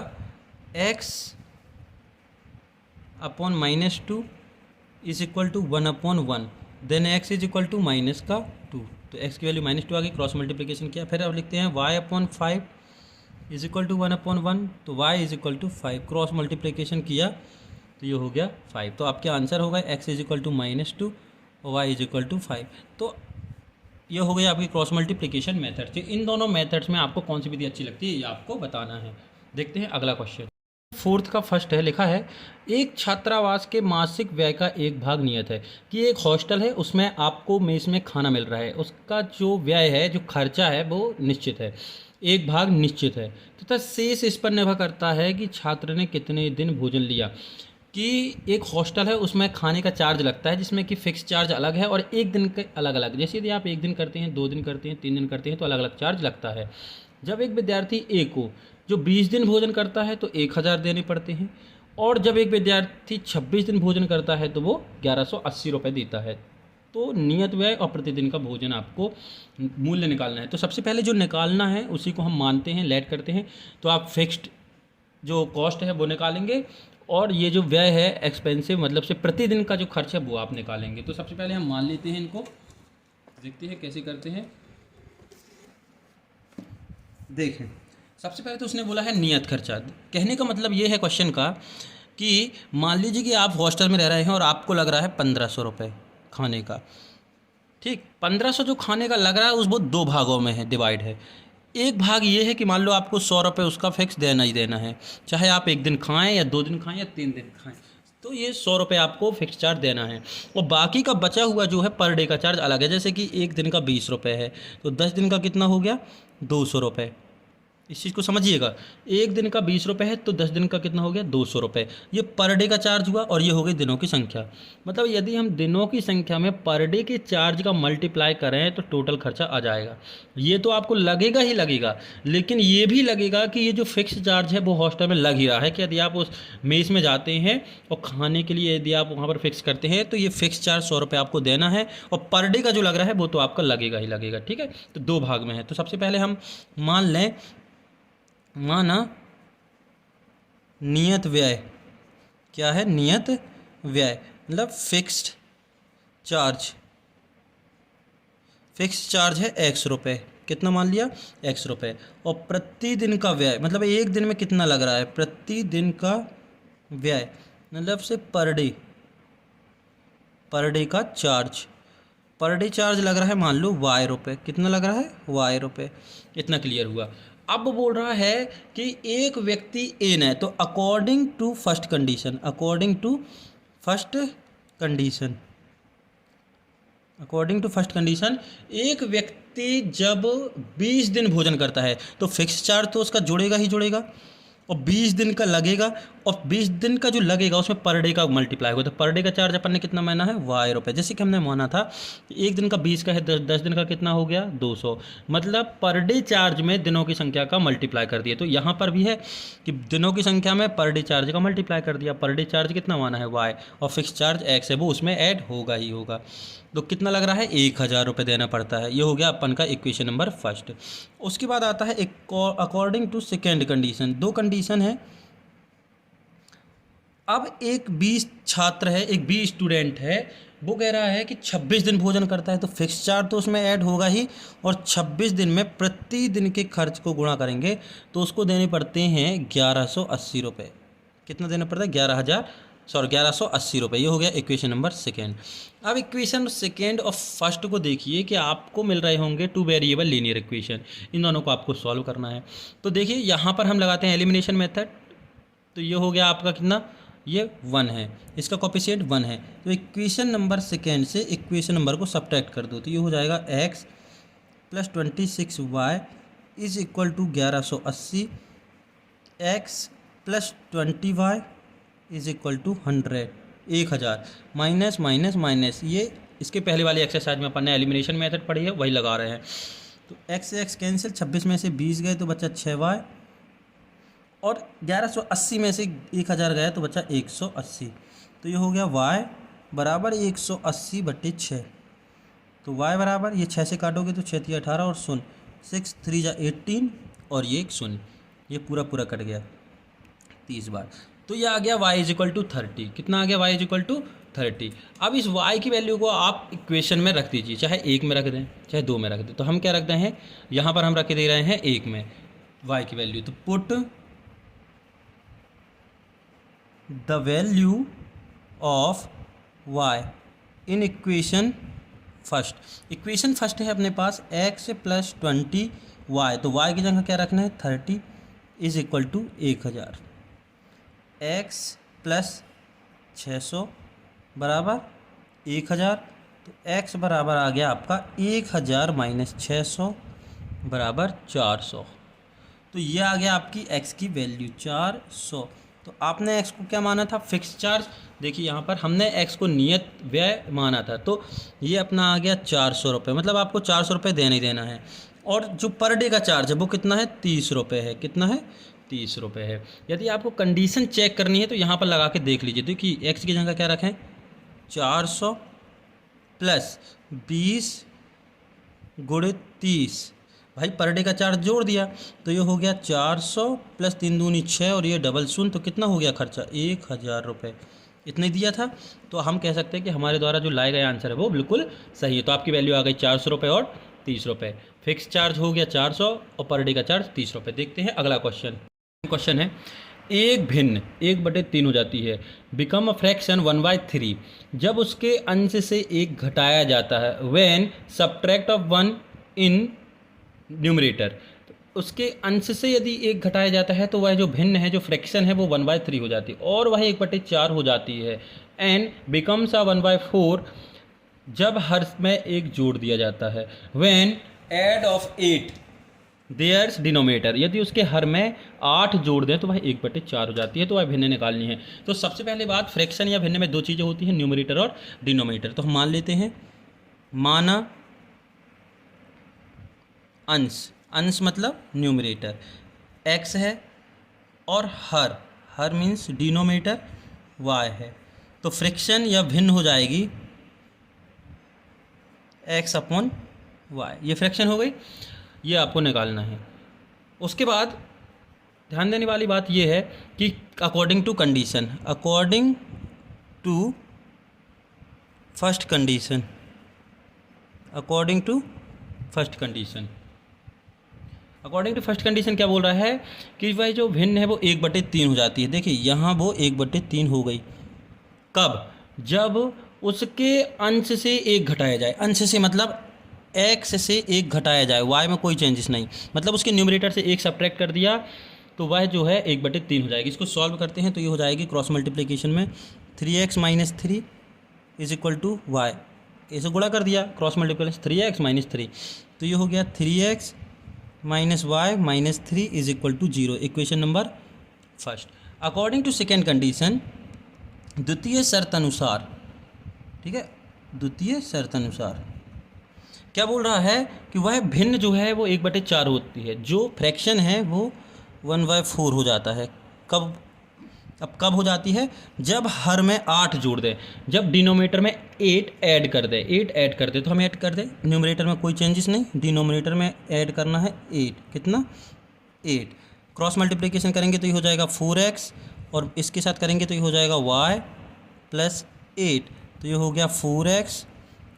x upon -2 is equal to 1/1, then x is equal to minus का 2, तो x की वैल्यू -2 आ गई, क्रॉस मल्टीप्लिकेशन किया। फिर अब लिखते हैं y upon 5 is equal to 1/1, तो y is equal to 5, cross multiplication किया तो ये हो गया 5। तो आपके आंसर होगा x इज इक्वल टू -2 और y इज इक्वल टू 5। तो ये हो गई आपकी क्रॉस मल्टीप्लिकेशन मेथड। तो इन दोनों मेथड्स में आपको कौन सी विधि अच्छी लगती है ये आपको बताना है। देखते हैं अगला क्वेश्चन। 4th का फर्स्ट है, लिखा है एक छात्रावास के मासिक व्यय का एक भाग नियत है कि एक हॉस्टल है, उसमें आपको मेस में खाना मिल रहा है, उसका जो व्यय है, जो खर्चा है वो निश्चित है, एक भाग निश्चित है तथा शेष इस पर निर्भर करता है कि छात्र ने कितने दिन भोजन लिया। कि एक हॉस्टल है, उसमें खाने का चार्ज लगता है जिसमें कि फिक्स चार्ज अलग है और एक दिन के अलग अलग, जैसे यदि आप 1 दिन करते हैं, 2 दिन करते हैं, 3 दिन करते हैं तो अलग अलग चार्ज लगता है। जब एक विद्यार्थी ए को जो 20 दिन भोजन करता है तो 1000 देने पड़ते हैं, और जब एक विद्यार्थी 26 दिन भोजन करता है तो वो 1180 रुपये देता है। तो नियत व्यय और प्रतिदिन का भोजन आपको मूल्य निकालना है। तो सबसे पहले जो निकालना है उसी को हम मानते हैं, लेट करते हैं, तो आप फिक्स्ड जो कॉस्ट है वो निकालेंगे और ये जो व्यय है एक्सपेंसिव मतलब से प्रतिदिन का जो खर्च है वो आप निकालेंगे। तो सबसे पहले हम मान लेते हैं इनको, देखते हैं कैसे करते हैं। देखें सबसे पहले तो उसने बोला है नियत खर्चा। कहने का मतलब ये है क्वेश्चन का कि मान लीजिए कि आप हॉस्टल में रह रहे हैं और आपको लग रहा है 1500 रुपये खाने का, ठीक, 1500 जो खाने का लग रहा है उस वो 2 भागों में है, डिवाइड है। एक भाग ये है कि मान लो आपको 100 रुपये उसका फिक्स देना ही देना है, चाहे आप 1 दिन खाएं या 2 दिन खाएं या 3 दिन खाएं, तो ये 100 रुपये आपको फिक्स चार्ज देना है। और बाकी का बचा हुआ जो है पर डे का चार्ज अलग है, जैसे कि 1 दिन का 20 रुपये है तो 10 दिन का कितना हो गया 200 रुपये। इस चीज़ को समझिएगा, 1 दिन का 20 रुपये है तो 10 दिन का कितना हो गया 200 रुपये। ये पर डे का चार्ज हुआ और ये हो गई दिनों की संख्या। मतलब यदि हम दिनों की संख्या में पर डे के चार्ज का मल्टीप्लाई करें तो टोटल खर्चा आ जाएगा। ये तो आपको लगेगा ही लगेगा, लेकिन ये भी लगेगा कि ये जो फिक्स चार्ज है वो हॉस्टल में लग ही रहा है कि यदि आप उस मेस में जाते हैं और खाने के लिए यदि आप वहाँ पर फिक्स करते हैं तो ये फिक्स चार्ज 100 रुपये आपको देना है और पर डे का जो लग रहा है वो तो आपका लगेगा ही लगेगा। ठीक है, तो 2 भाग में है। तो सबसे पहले हम मान लें, माना नियत व्यय क्या है, नियत व्यय मतलब फिक्स्ड चार्ज, फिक्स्ड चार्ज है x रुपये, कितना मान लिया x रुपये, और प्रतिदिन का व्यय मतलब 1 दिन में कितना लग रहा है, प्रतिदिन का व्यय मतलब से पर डे का चार्ज, पर डे चार्ज लग रहा है मान लो y रुपये, कितना लग रहा है y रुपये। इतना क्लियर हुआ। अब बोल रहा है कि एक व्यक्ति एन है, तो according to first condition, according to first condition एक व्यक्ति जब 20 दिन भोजन करता है तो फिक्स चार्ज तो उसका जुड़ेगा ही जुड़ेगा और 20 दिन का लगेगा, और 20 दिन का जो लगेगा उसमें पर डे का मल्टीप्लाई होगा। तो पर डे का चार्ज अपन ने कितना माना है y रुपये, जैसे कि हमने माना था 1 दिन का 20 का है, 10 दिन का कितना हो गया 200, मतलब पर डे चार्ज में दिनों की संख्या का मल्टीप्लाई कर दिया। तो यहाँ पर भी है कि दिनों की संख्या में पर डे चार्ज का मल्टीप्लाई कर दिया, पर डे चार्ज कितना माना है y और फिक्स चार्ज x है वो उसमें ऐड होगा ही होगा। तो कितना लग रहा है 1000 रुपये देना पड़ता है। ये हो गया अपन का इक्वेशन नंबर फर्स्ट। उसके बाद आता है according to second condition. 2 condition है। अब एक बी छात्र है, एक बी स्टूडेंट है, वो कह रहा है कि 26 दिन भोजन करता है, तो फिक्स चार्ज तो उसमें ऐड होगा ही, और 26 दिन में प्रतिदिन के खर्च को गुणा करेंगे तो उसको देने पड़ते हैं 1180 रुपये। कितना देना पड़ता है? 1180 रुपये। ये हो गया इक्वेशन नंबर सेकेंड। अब इक्वेशन सेकेंड और फर्स्ट को देखिए कि आपको मिल रहे होंगे टू वेरिएबल लीनियर इक्वेशन, इन दोनों को आपको सॉल्व करना है। तो देखिए यहाँ पर हम लगाते हैं एलिमिनेशन मेथड, तो ये हो गया आपका कितना, ये 1 है, इसका कोफिशिएंट 1 है, तो इक्वेशन नंबर सेकेंड से इक्वेशन नंबर को सब्ट्रैक्ट कर दो, तो ये हो जाएगा x + 26y is equal to 1180, x + 20y is equal to 1000 minus minus minus, ये इसके पहले वाली एक्सरसाइज में अपन ने एलिमिनेशन मेथड पढ़ी है, वही लगा रहे हैं। तो x से x कैंसिल, 26 में से 20 गए तो बचा 6y, और 1180 में से 1000 गया तो बचा 180, तो ये हो गया y बराबर 180/6। तो y बराबर, ये 6 से काटोगे तो 6 × 18 और 0, 6 × 3 = 18 और ये एक 0, ये पूरा पूरा कट गया 30 बार। तो ये आ गया y = 30। कितना आ गया? y = 30। अब इस y की वैल्यू को आप इक्वेशन में रख दीजिए, चाहे 1 में रख दें चाहे 2 में रख दें। तो हम क्या रखते हैं, यहाँ पर हम रख के दे रहे हैं 1 में y की वैल्यू। तो put the value of y in equation first. Equation first है अपने पास x + 20y, तो y की जगह क्या रखना है? 30 इज इक्वल टू 1000, x + 600 बराबर 1000, तो x बराबर आ गया आपका 1000 - 600 बराबर 400। तो ये आ गया आपकी x की वैल्यू 400। तो आपने x को क्या माना था? Fix charge. देखिए यहाँ पर हमने x को नियत व्यय माना था, तो ये अपना आ गया 400 रुपये, मतलब आपको 400 रुपये देना ही देना है। और जो पर डे का चार्ज है वो कितना है? 30 रुपये है। कितना है? 30 रुपये है। यदि आपको कंडीशन चेक करनी है तो यहाँ पर लगा के देख लीजिए। देखिए x की जगह क्या रखें? 400 + 20 × 30, भाई पर डे का चार्ज जोड़ दिया तो ये हो गया 400 + 3 दूनी 6 और ये डबल 0, तो कितना हो गया खर्चा? 1000 रुपये। इतने दिया था, तो हम कह सकते हैं कि हमारे द्वारा जो लाए गए आंसर है वो बिल्कुल सही है। तो आपकी वैल्यू आ गई 400 रुपये और 30 रुपये। फिक्स चार्ज हो गया 400 और पर डे का चार्ज 30 रुपये। देखते हैं अगला क्वेश्चन है, एक भिन्न 1/3 हो जाती है, बिकम अ फ्रैक्शन 1/3 जब उसके अंश से 1 घटाया जाता है, when subtract of 1 in numerator. उसके अंश से यदि 1 घटाया जाता है तो वह जो भिन्न है, जो फ्रैक्शन है, वो 1/3 हो जाती है और वह 1/4 हो जाती है। एंड बिकम्स अ 1/4 जब हर में 1 जोड़ दिया जाता है, when add of 8 there's denominator, यदि उसके हर में 8 जोड़ दें तो वह 1/4 हो जाती है। तो वह भिन्न निकालनी है। तो सबसे पहले बात, फ्रैक्शन या भिन्न में 2 चीज़ें होती हैं, न्यूमरेटर और डिनोमिनेटर। तो हम मान लेते हैं, माना अंश मतलब न्यूमरेटर x है और हर मीन्स डिनोमिनेटर y है, तो फ्रैक्शन या भिन्न हो जाएगी x/y। ये फ्रैक्शन हो गई, ये आपको निकालना है। उसके बाद ध्यान देने वाली बात ये है कि अकॉर्डिंग टू फर्स्ट कंडीशन क्या बोल रहा है कि भाई जो भिन्न है वो 1/3 हो जाती है। देखिए यहाँ वो 1/3 हो गई। कब? जब उसके अंश से 1 घटाया जाए। अंश से मतलब x से 1 घटाया जाए, y में कोई चेंजेस नहीं, मतलब उसके न्यूमरेटर से 1 सब्ट्रैक्ट कर दिया तो वह जो है 1/3 हो जाएगी। इसको सॉल्व करते हैं तो ये हो जाएगी क्रॉस मल्टीप्लिकेशन में 3x - 3 is equal to y, इसे गुणा कर दिया क्रॉस मल्टीप्लिकेशन 3x - 3, तो ये हो गया 3x - y - 3 is equal to 0। Equation number first. According to second condition, द्वितीय शर्त अनुसार, ठीक है, द्वितीय शर्त अनुसार क्या बोल रहा है कि वह भिन्न जो है वो 1/4 होती है, जो फ्रैक्शन है वो 1/4 हो जाता है। कब? अब कब हो जाती है? जब हर में 8 जोड़ दें, जब डिनोमिनेटर में 8 ऐड कर दें। 8 ऐड कर दें तो हम ऐड कर दें, न्यूमरेटर में कोई चेंजेस नहीं, डिनोमिनेटर में ऐड करना है 8। कितना? 8। क्रॉस मल्टीप्लिकेशन करेंगे तो ये हो जाएगा 4x और इसके साथ करेंगे तो ये हो जाएगा y प्लस 8, तो ये हो गया 4x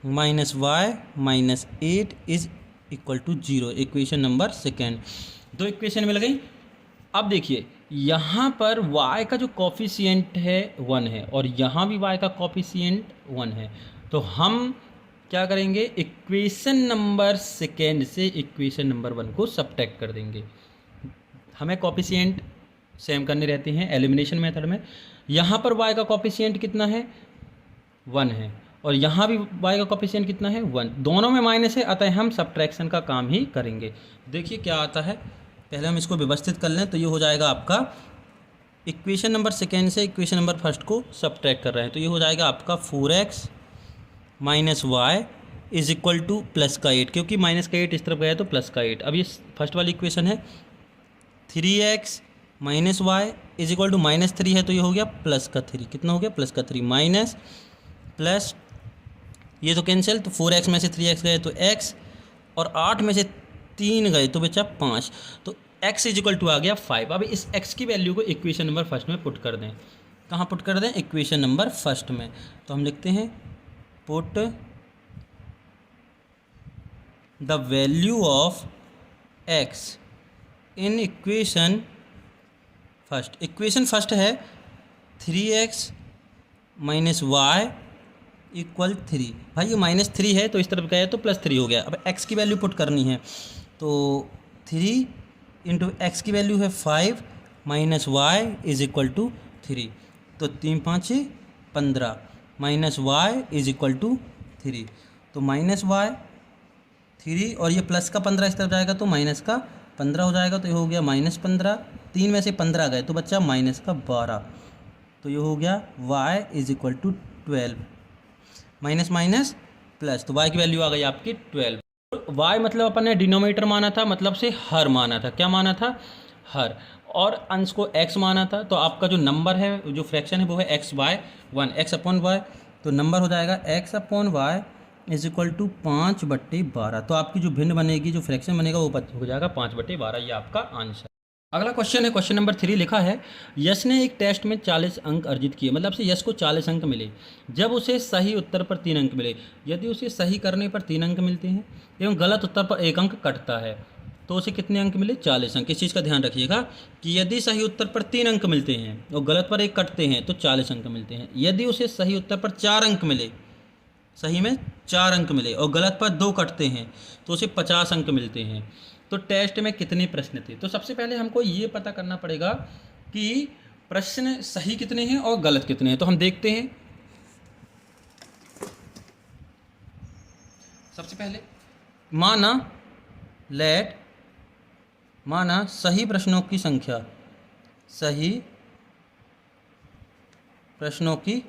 minus y minus 8 is equal to 0। Equation number second. दो इक्वेशन मिल गई। अब देखिए यहाँ पर y का जो कॉफिशिएंट है 1 है और यहाँ भी y का कॉफिशिएंट 1 है, तो हम क्या करेंगे, इक्वेशन नंबर सेकेंड से इक्वेशन नंबर 1 को सब्ट्रैक्ट कर देंगे। हमें कॉफिशिएंट सेम करने रहते हैं एलिमिनेशन मेथड में। यहाँ पर y का कॉफिशिएंट कितना है, 1 है, और यहाँ भी y का कॉफिशिएंट कितना है, 1। दोनों में माइनस है, अतः हम सब्ट्रैक्शन का काम ही करेंगे। देखिए क्या आता है, पहले हम इसको व्यवस्थित कर लें। तो ये हो जाएगा आपका इक्वेशन नंबर सेकेंड से इक्वेशन नंबर फर्स्ट को सब्ट्रैक्ट कर रहे हैं, तो ये हो जाएगा आपका 4x minus y is equal to plus का 8, क्योंकि माइनस का 8 इस तरफ गया तो प्लस का 8। अब ये फर्स्ट वाली इक्वेशन है 3x minus y is equal to minus 3 है, तो ये हो गया प्लस का 3। कितना हो गया, प्लस का 3 माइनस प्लस, ये तो कैंसिल, तो 4x में से 3x गए तो x, और 8 में से 3 गए तो बचा 5, तो x इज इक्वल टू आ गया 5। अब इस x की वैल्यू को इक्वेशन नंबर फर्स्ट में पुट कर दें। कहाँ पुट कर दें, इक्वेशन नंबर फर्स्ट में। तो हम लिखते हैं put the value of x in equation first. Equation first है 3x माइनस वाई इक्वल 3। भाई ये माइनस 3 है तो इस तरफ गया तो प्लस 3 हो गया। अब x की वैल्यू पुट करनी है, तो 3 इंटू एक्स की वैल्यू है 5 minus y is equal to 3, तो 3 5 15 minus y is equal to 3, तो माइनस वाई 3 और ये प्लस का 15 इस तरफ जाएगा तो माइनस का 15 हो जाएगा, तो ये हो गया माइनस 15। 3 में से 15 गए तो बच्चा माइनस का 12, तो ये हो गया y is equal to 12। Minus minus plus, तो y की वैल्यू आ गई आपकी 12। y मतलब अपन ने डिनोमिनेटर माना था, मतलब से हर माना था। क्या माना था, हर, और अंश को x माना था। तो आपका जो नंबर है, जो फ्रैक्शन है, वो है x/1, x अपॉन वाई। तो नंबर हो जाएगा x upon y is equal to 5/12। तो आपकी जो भिन्न बनेगी, जो फ्रैक्शन बनेगा, वो हो जाएगा 5/12। ये आपका आंसर। अगला क्वेश्चन है, क्वेश्चन नंबर 3 लिखा है, यश ने एक टेस्ट में 40 अंक अर्जित किए, मतलब से यश को 40 अंक मिले जब उसे सही उत्तर पर 3 अंक मिले। यदि उसे सही करने पर 3 अंक मिलते हैं एवं गलत उत्तर पर 1 अंक कटता है तो उसे कितने अंक मिले, 40 अंक। इस चीज़ का ध्यान रखिएगा कि यदि सही उत्तर पर 3 अंक मिलते हैं और गलत पर 1 कटते हैं तो 40 अंक मिलते हैं। यदि उसे सही उत्तर पर 4 अंक मिले, सही में 4 अंक मिले और गलत पर 2 कटते हैं तो उसे 50 अंक मिलते हैं। तो टेस्ट में कितने प्रश्न थे, तो सबसे पहले हमको ये पता करना पड़ेगा कि प्रश्न सही कितने हैं और गलत कितने हैं। तो हम देखते हैं, सबसे पहले माना सही प्रश्नों की संख्या, सही प्रश्नों की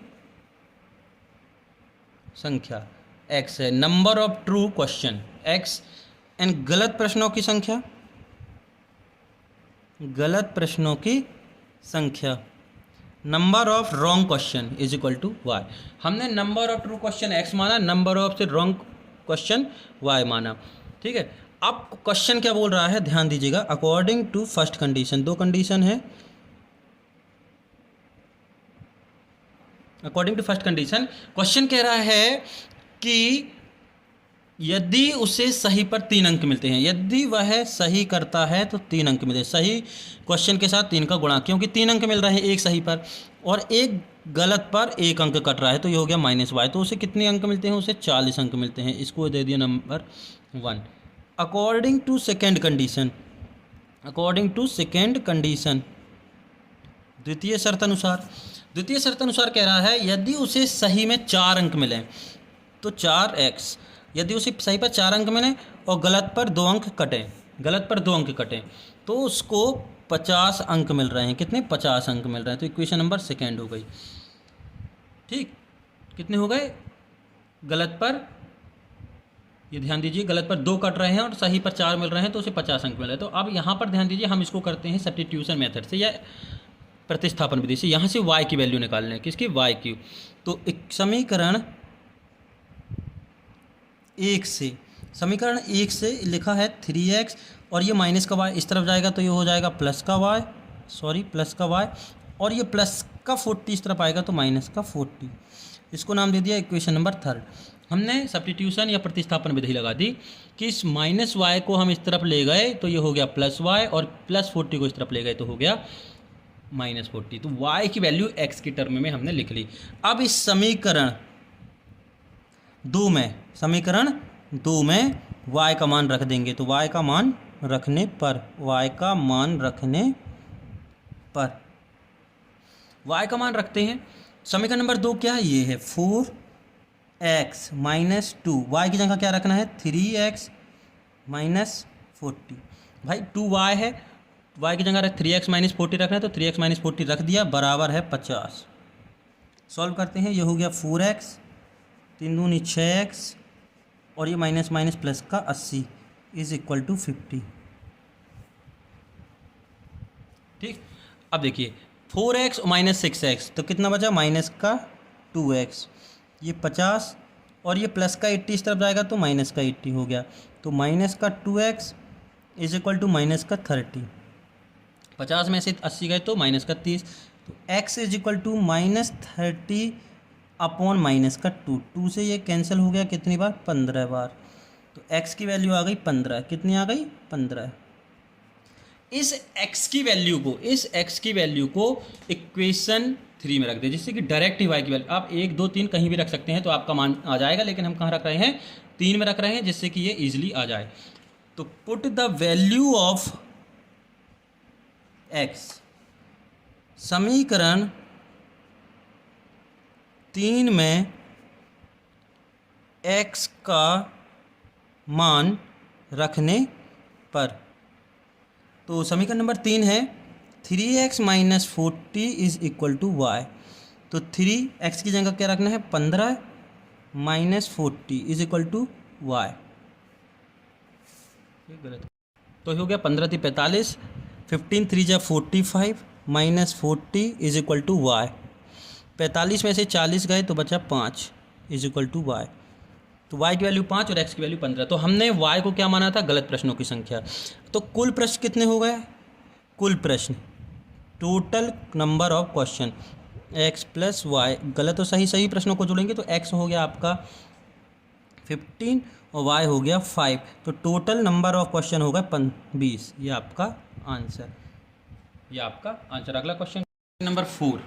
संख्या x है, number of true question x, and गलत प्रश्नों की संख्या, गलत प्रश्नों की संख्या, number of wrong question is equal to y। हमने number of true question x माना, नंबर ऑफ से रॉन्ग क्वेश्चन y माना। ठीक है, अब क्वेश्चन क्या बोल रहा है, ध्यान दीजिएगा। According to first condition, 2 condition है। According to first condition question कह रहा है कि यदि उसे सही पर 3 अंक मिलते हैं, यदि वह सही करता है तो 3 अंक मिले, सही क्वेश्चन के साथ 3 का गुणा, क्योंकि 3 अंक मिल रहे हैं एक सही पर और एक गलत पर 1 अंक कट रहा है, तो ये हो गया माइनस वाई। तो उसे कितने अंक मिलते हैं, उसे 40 अंक मिलते हैं। इसको दे दिया number 1। According to second condition, according to second condition, द्वितीय शर्त अनुसार, द्वितीय शर्त अनुसार कह रहा है यदि उसे सही में 4 अंक मिले तो 4x, यदि उसे सही पर 4 अंक मिले और गलत पर 2 अंक कटें, गलत पर 2 अंक कटें तो उसको 50 अंक मिल रहे हैं। कितने, 50 अंक मिल रहे हैं। तो इक्वेशन नंबर सेकेंड हो गई। ठीक, कितने हो गए, गलत पर, ये ध्यान दीजिए, गलत पर 2 कट रहे हैं और सही पर 4 मिल रहे हैं तो उसे 50 अंक मिल रहे हैं। तो अब यहाँ पर ध्यान दीजिए, हम इसको करते हैं सब्स्टिट्यूशन मेथड से या प्रतिस्थापन विधि से। यहाँ से y की वैल्यू निकालने, किसकी, y की। तो एक समीकरण 1 से, समीकरण 1 से लिखा है 3x और ये माइनस का y इस तरफ जाएगा तो ये हो जाएगा प्लस का y, प्लस का y, और ये प्लस का 40 इस तरफ आएगा तो माइनस का 40। इसको नाम दे दिया इक्वेशन नंबर थर्ड। हमने सब्स्टिट्यूशन या प्रतिस्थापन विधि लगा दी कि इस माइनस वाई को हम इस तरफ ले गए तो ये हो गया प्लस वाई, और प्लस 40 को इस तरफ ले गए तो हो गया माइनस 40। तो y की वैल्यू x की टर्म में हमने लिख ली। अब इस समीकरण दो में y का मान रख देंगे। तो y का मान रखने पर y का मान रखते हैं। समीकरण नंबर 2 क्या है? ये है 4x माइनस 2। y की जगह क्या रखना है? 3x minus 40। भाई 2y है, y की जगह 3x माइनस 40 रखना है तो 3x माइनस 40 रख दिया, बराबर है 50। सॉल्व करते हैं। ये हो गया 4x, 3 दूनी 6x, और ये माइनस माइनस प्लस का 80 इज इक्वल टू 50। ठीक, अब देखिए 4x माइनस 6x तो कितना बचा? माइनस का 2x, ये 50, और ये प्लस का 80 इस तरफ जाएगा तो माइनस का 80 हो गया। तो माइनस का 2x is equal to minus का 30। 50 में से 80 गए तो माइनस का 30। तो x is equal to minus 30 upon minus का 2 से ये कैंसिल हो गया कितनी बार? 15 बार। तो x की वैल्यू आ गई 15। कितनी आ गई? 15। इस x की वैल्यू को इक्वेशन 3 में रख दे, जिससे कि डायरेक्ट ही y की वैल्यू आप 1 2 3 कहीं भी रख सकते हैं तो आपका मान आ जाएगा, लेकिन हम कहाँ रख रहे हैं? 3 में रख रहे हैं, जिससे कि ये इजीली आ जाए। तो put the value of x, समीकरण 3 में x का मान रखने पर। तो समीकरण नंबर 3 है 3x minus 40 is equal to y. तो 3x की जगह क्या रखना है? 15 minus 40 is equal to y. गलत तो हो गया 15 × 45, 15 3 × 45 minus 40 is equal to y. 45 में से 40 गए तो बचा 5 इज इक्वल टू वाई। तो y की वैल्यू 5 और x की वैल्यू 15। तो हमने y को क्या माना था? गलत प्रश्नों की संख्या। तो कुल प्रश्न कितने हो गए? कुल प्रश्न, total number of question x plus y, गलत और सही प्रश्नों को जोड़ेंगे तो x हो गया आपका 15 और y हो गया 5। तो टोटल नंबर ऑफ क्वेश्चन होगा 20। ये आपका आंसर। अगला क्वेश्चन नंबर 4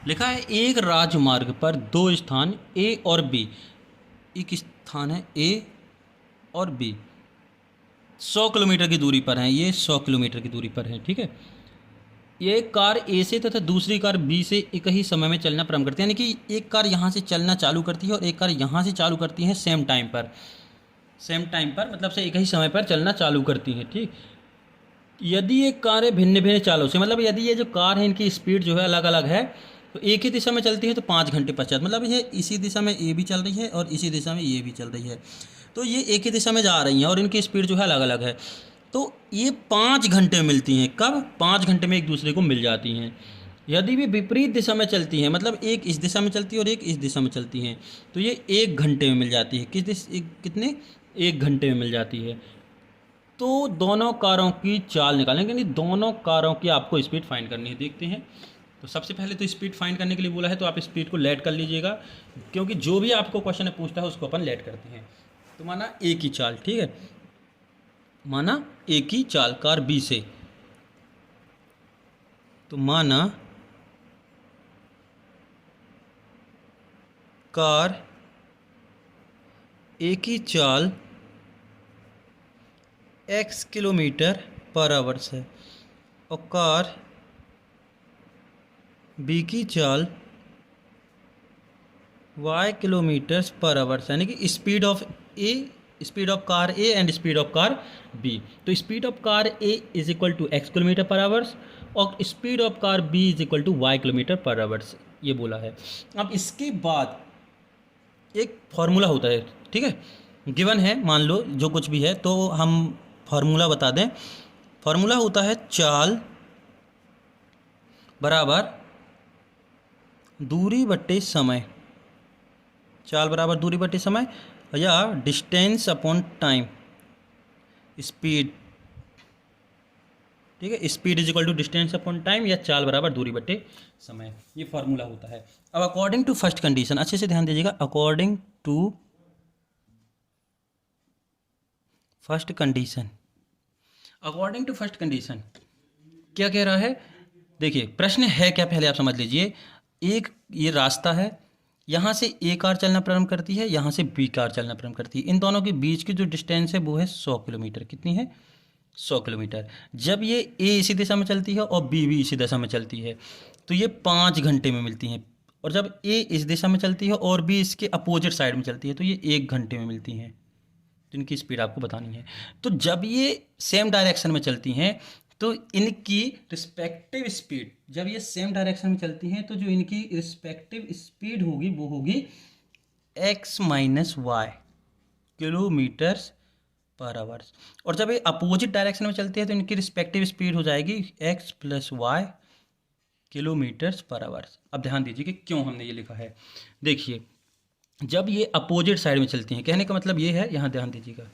लिखा है एक राजमार्ग पर 2 स्थान A और B, एक स्थान है A और B 100 किलोमीटर की दूरी पर हैं। ये 100 किलोमीटर की दूरी पर है, ठीक है। ये कार A से तथा दूसरी कार B से एक ही समय में चलना प्रारंभ करती है, यानी कि एक कार यहाँ से चलना चालू करती है और एक कार यहाँ से चालू करती है सेम टाइम पर मतलब से एक ही समय पर चलना चालू करती हैं, ठीक। यदि ये कारें भिन्न भिन्न चालों से, मतलब यदि ये जो कार है इनकी स्पीड जो है अलग अलग है, तो एक ही दिशा में चलती है तो 5 घंटे पश्चात, मतलब ये इसी दिशा में ए भी चल रही है और इसी दिशा में ये भी चल रही है, तो ये एक ही दिशा में जा रही हैं और इनकी स्पीड जो है अलग अलग है, तो ये 5 घंटे में मिलती हैं। कब? 5 घंटे में एक दूसरे को मिल जाती हैं। यदि भी विपरीत दिशा में चलती हैं, मतलब एक इस दिशा में चलती है और एक इस दिशा में चलती हैं, तो ये 1 घंटे में मिल जाती है। कितने? 1 घंटे में मिल जाती है। तो दोनों कारों की चाल निकालेंगे, यानी दोनों कारों की आपको स्पीड फाइंड करनी है। देखते हैं। तो सबसे पहले तो स्पीड फाइंड करने के लिए बोला है तो आप स्पीड को लेट कर लीजिएगा, क्योंकि जो भी आपको क्वेश्चन पूछता है उसको अपन लेट करते हैं। तो माना ए की चाल, ठीक है, माना ए की चाल कार बी से, तो माना कार ए की चाल x किलोमीटर पर आवर्स है और कार बी की चाल y किलोमीटर्स पर आवर्स, यानी कि speed of car A and speed of car B. तो speed of car A is equal to x kilometre per hours और speed of car B is equal to y kilometre per hours, ये बोला है। अब इसके बाद एक फॉर्मूला होता है, ठीक है, गिवन है, मान लो जो कुछ भी है, तो हम फार्मूला बता दें। फार्मूला होता है चाल बराबर दूरी बट्टे समय, चाल बराबर दूरी बट्टे समय, या डिस्टेंस अपॉन टाइम, स्पीड, ठीक है। Speed is equal to distance upon time, या चाल बराबर दूरी बटे समय, ये फार्मूला होता है। अब अकॉर्डिंग टू फर्स्ट कंडीशन, अच्छे से ध्यान दीजिएगा, according to first condition, according to first condition क्या कह रहा है, देखिए प्रश्न है क्या पहले आप समझ लीजिए। एक ये रास्ता है, यहाँ से ए कार चलना प्रारंभ करती है, यहाँ से बी कार चलना प्रारंभ करती है, इन दोनों के बीच की जो डिस्टेंस है वो है 100 किलोमीटर। कितनी है? 100 किलोमीटर। जब ये ए इसी दिशा में चलती है और बी भी इसी दिशा में चलती है तो ये 5 घंटे में मिलती हैं, और जब ए इस दिशा में चलती है और बी इसके अपोजिट साइड में चलती है तो ये 1 घंटे में मिलती हैं। तो इनकी स्पीड आपको बतानी है। तो जब ये सेम डायरेक्शन में चलती हैं तो इनकी रिस्पेक्टिव स्पीड, जब ये सेम डायरेक्शन में चलती हैं तो जो इनकी रिस्पेक्टिव स्पीड होगी वो होगी x minus y kilometres per hours. और जब ये अपोजिट डायरेक्शन में चलती है तो इनकी रिस्पेक्टिव स्पीड हो जाएगी x plus y kilometres per hours. अब ध्यान दीजिए कि क्यों हमने ये लिखा है। देखिए जब ये अपोजिट साइड में चलती हैं, कहने का मतलब ये है, यहाँ ध्यान दीजिएगा,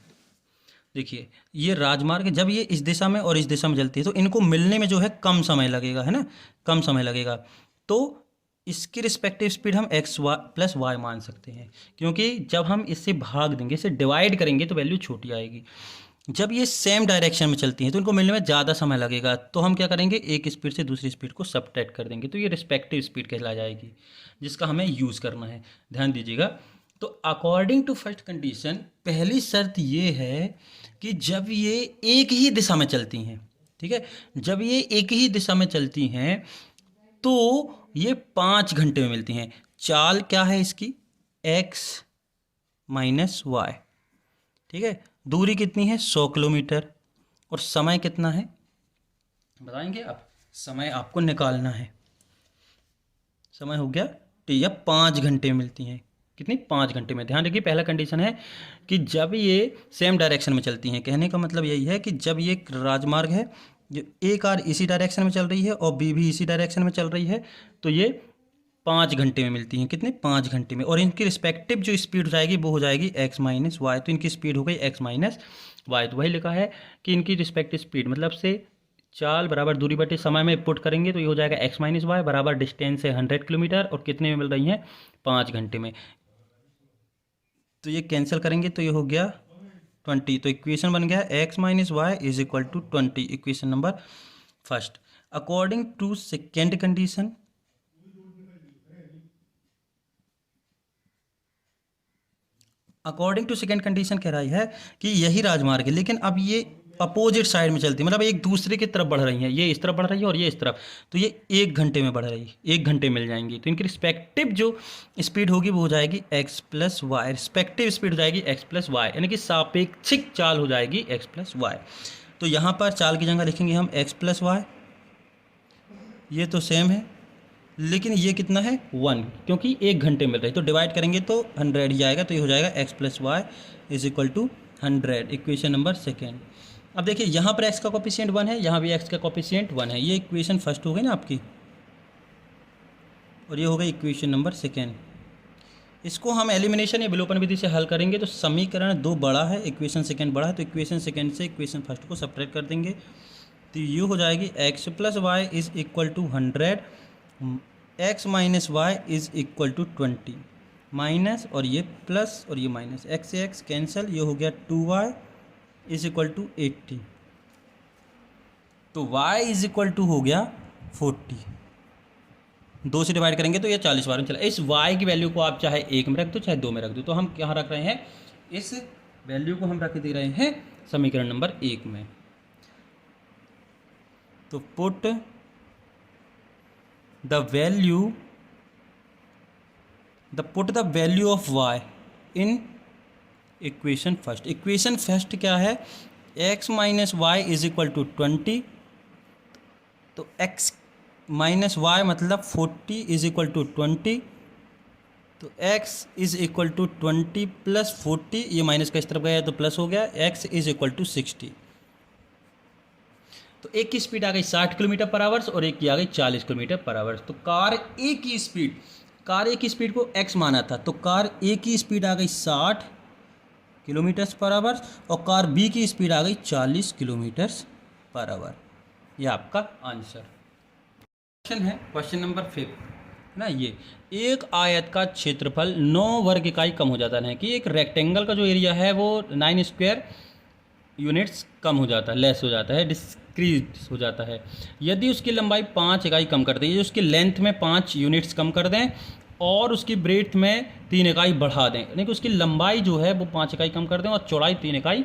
देखिए ये राजमार्ग जब ये इस दिशा में और इस दिशा में चलती है तो इनको मिलने में जो है कम समय लगेगा, है ना, कम समय लगेगा। तो इसकी रिस्पेक्टिव स्पीड हम एक्स वाई प्लस वाई मान सकते हैं, क्योंकि जब हम इससे भाग देंगे, इसे डिवाइड करेंगे तो वैल्यू छोटी आएगी। जब ये सेम डायरेक्शन में चलती हैं तो इनको मिलने में ज़्यादा समय लगेगा, तो हम क्या करेंगे, एक स्पीड से दूसरी स्पीड को सबट्रैक्ट कर देंगे, तो ये रिस्पेक्टिव स्पीड कहला जाएगी, जिसका हमें यूज़ करना है। ध्यान दीजिएगा। तो अकॉर्डिंग टू फर्स्ट कंडीशन पहली शर्त ये है कि जब ये एक ही दिशा में चलती हैं, ठीक है, जब ये एक ही दिशा में चलती हैं तो ये 5 घंटे में मिलती हैं। चाल क्या है इसकी, x माइनस वाई, ठीक है। दूरी कितनी है, 100 किलोमीटर, और समय कितना है बताएंगे आप, समय आपको निकालना है। समय हो गया टी, या 5 घंटे में मिलती हैं। कितनी? 5 घंटे में। ध्यान रखिए पहला कंडीशन है कि जब ये सेम डायरेक्शन में चलती हैं, कहने का मतलब यही है कि जब ये राजमार्ग है, जो ए कार इसी डायरेक्शन में चल रही है और बी भी इसी डायरेक्शन में चल रही है तो ये 5 घंटे में मिलती हैं। कितने? 5 घंटे में। और इनकी रिस्पेक्टिव जो स्पीड हो जाएगी वो हो जाएगी x माइनस वाई, तो इनकी स्पीड हो गई x माइनस वाई। तो वही लिखा है कि इनकी रिस्पेक्टिव स्पीड मतलब से चाल बराबर दूरी बटे समय में पुट करेंगे तो ये हो जाएगा x माइनस वाई बराबर डिस्टेंस है 100 किलोमीटर, और कितने में मिल रही हैं, 5 घंटे में। तो ये कैंसिल करेंगे तो ये हो गया 20। तो इक्वेशन बन गया x minus y is equal to 20, equation number first. According to second condition, according to second condition कह रही है कि यही राजमार्ग है, लेकिन अब ये अपोजिट साइड में चलती है, मतलब एक दूसरे की तरफ बढ़ रही हैं, ये इस तरफ बढ़ रही है और ये इस तरफ, तो ये 1 घंटे में बढ़ रही है, 1 घंटे मिल जाएंगी। तो इनकी रिस्पेक्टिव जो स्पीड होगी वो हो जाएगी x plus y, respective speed हो जाएगी x प्लस वाई, यानी कि सापेक्षिक चाल हो जाएगी x प्लस वाई। तो यहाँ पर चाल की जगह लिखेंगे हम x प्लस वाई, ये तो सेम है लेकिन ये कितना है 1, क्योंकि 1 घंटे मिल रही है, तो डिवाइड करेंगे तो 100 ही आएगा, तो ये हो जाएगा x plus y is equal to 100, equation number second. अब देखिए यहाँ पर x का कोफिशिएंट 1 है, यहाँ भी x का कोफिशिएंट 1 है, ये इक्वेशन फर्स्ट हो गई ना आपकी, और ये हो गई इक्वेशन नंबर सेकेंड। इसको हम एलिमिनेशन या विलोपन विधि से हल करेंगे तो समीकरण 2 बड़ा है, इक्वेशन सेकेंड बड़ा है, तो इक्वेशन सेकेंड से इक्वेशन फर्स्ट को सब्ट्रैक्ट कर देंगे, तो ये हो जाएगी x plus y is equal to 100, x minus y is equal to 20, minus और ये प्लस और ये माइनस, x से x कैंसिल, ये हो गया 2y इज इक्वल टू 80, तो y इज इक्वल टू हो गया 40, 2 से डिवाइड करेंगे तो ये 40 बार में चला। इस y की वैल्यू को आप चाहे 1 में रख दो चाहे 2 में रख दो, तो हम यहाँ रख रहे हैं, इस वैल्यू को हम रख दे रहे हैं समीकरण नंबर 1 में। तो put the value of y in equation first. Equation first क्या है, x minus y is equal to 20, तो x माइनस वाई मतलब 40 इज इक्वल टू 20, तो x is equal to 20 plus 40, ये माइनस का इस तरफ गया तो प्लस हो गया, x इज इक्वल टू 60। तो एक की स्पीड आ गई 60 किलोमीटर पर आवर्स और एक की आ गई 40 किलोमीटर पर आवर्स। तो कार ए की स्पीड को x माना था, तो कार ए की स्पीड आ गई 60 किलोमीटर पर आवर्स और कार बी की स्पीड आ गई 40 किलोमीटर पर आवर। ये आपका आंसर। क्वेश्चन है क्वेश्चन नंबर 5 ना, ये एक आयत का क्षेत्रफल 9 वर्ग इकाई कम हो जाता है कि एक रेक्टेंगल का जो एरिया है वो 9 स्क्वायर यूनिट्स कम हो जाता है, लेस हो जाता है, डिक्रीज हो जाता है यदि उसकी लंबाई 5 इकाई कम कर दें, उसकी लेंथ में 5 यूनिट्स कम कर दें और उसकी ब्रेड्थ में 3 इकाई बढ़ा दें, यानी कि उसकी लंबाई जो है वो 5 इकाई कम कर दें और चौड़ाई 3 इकाई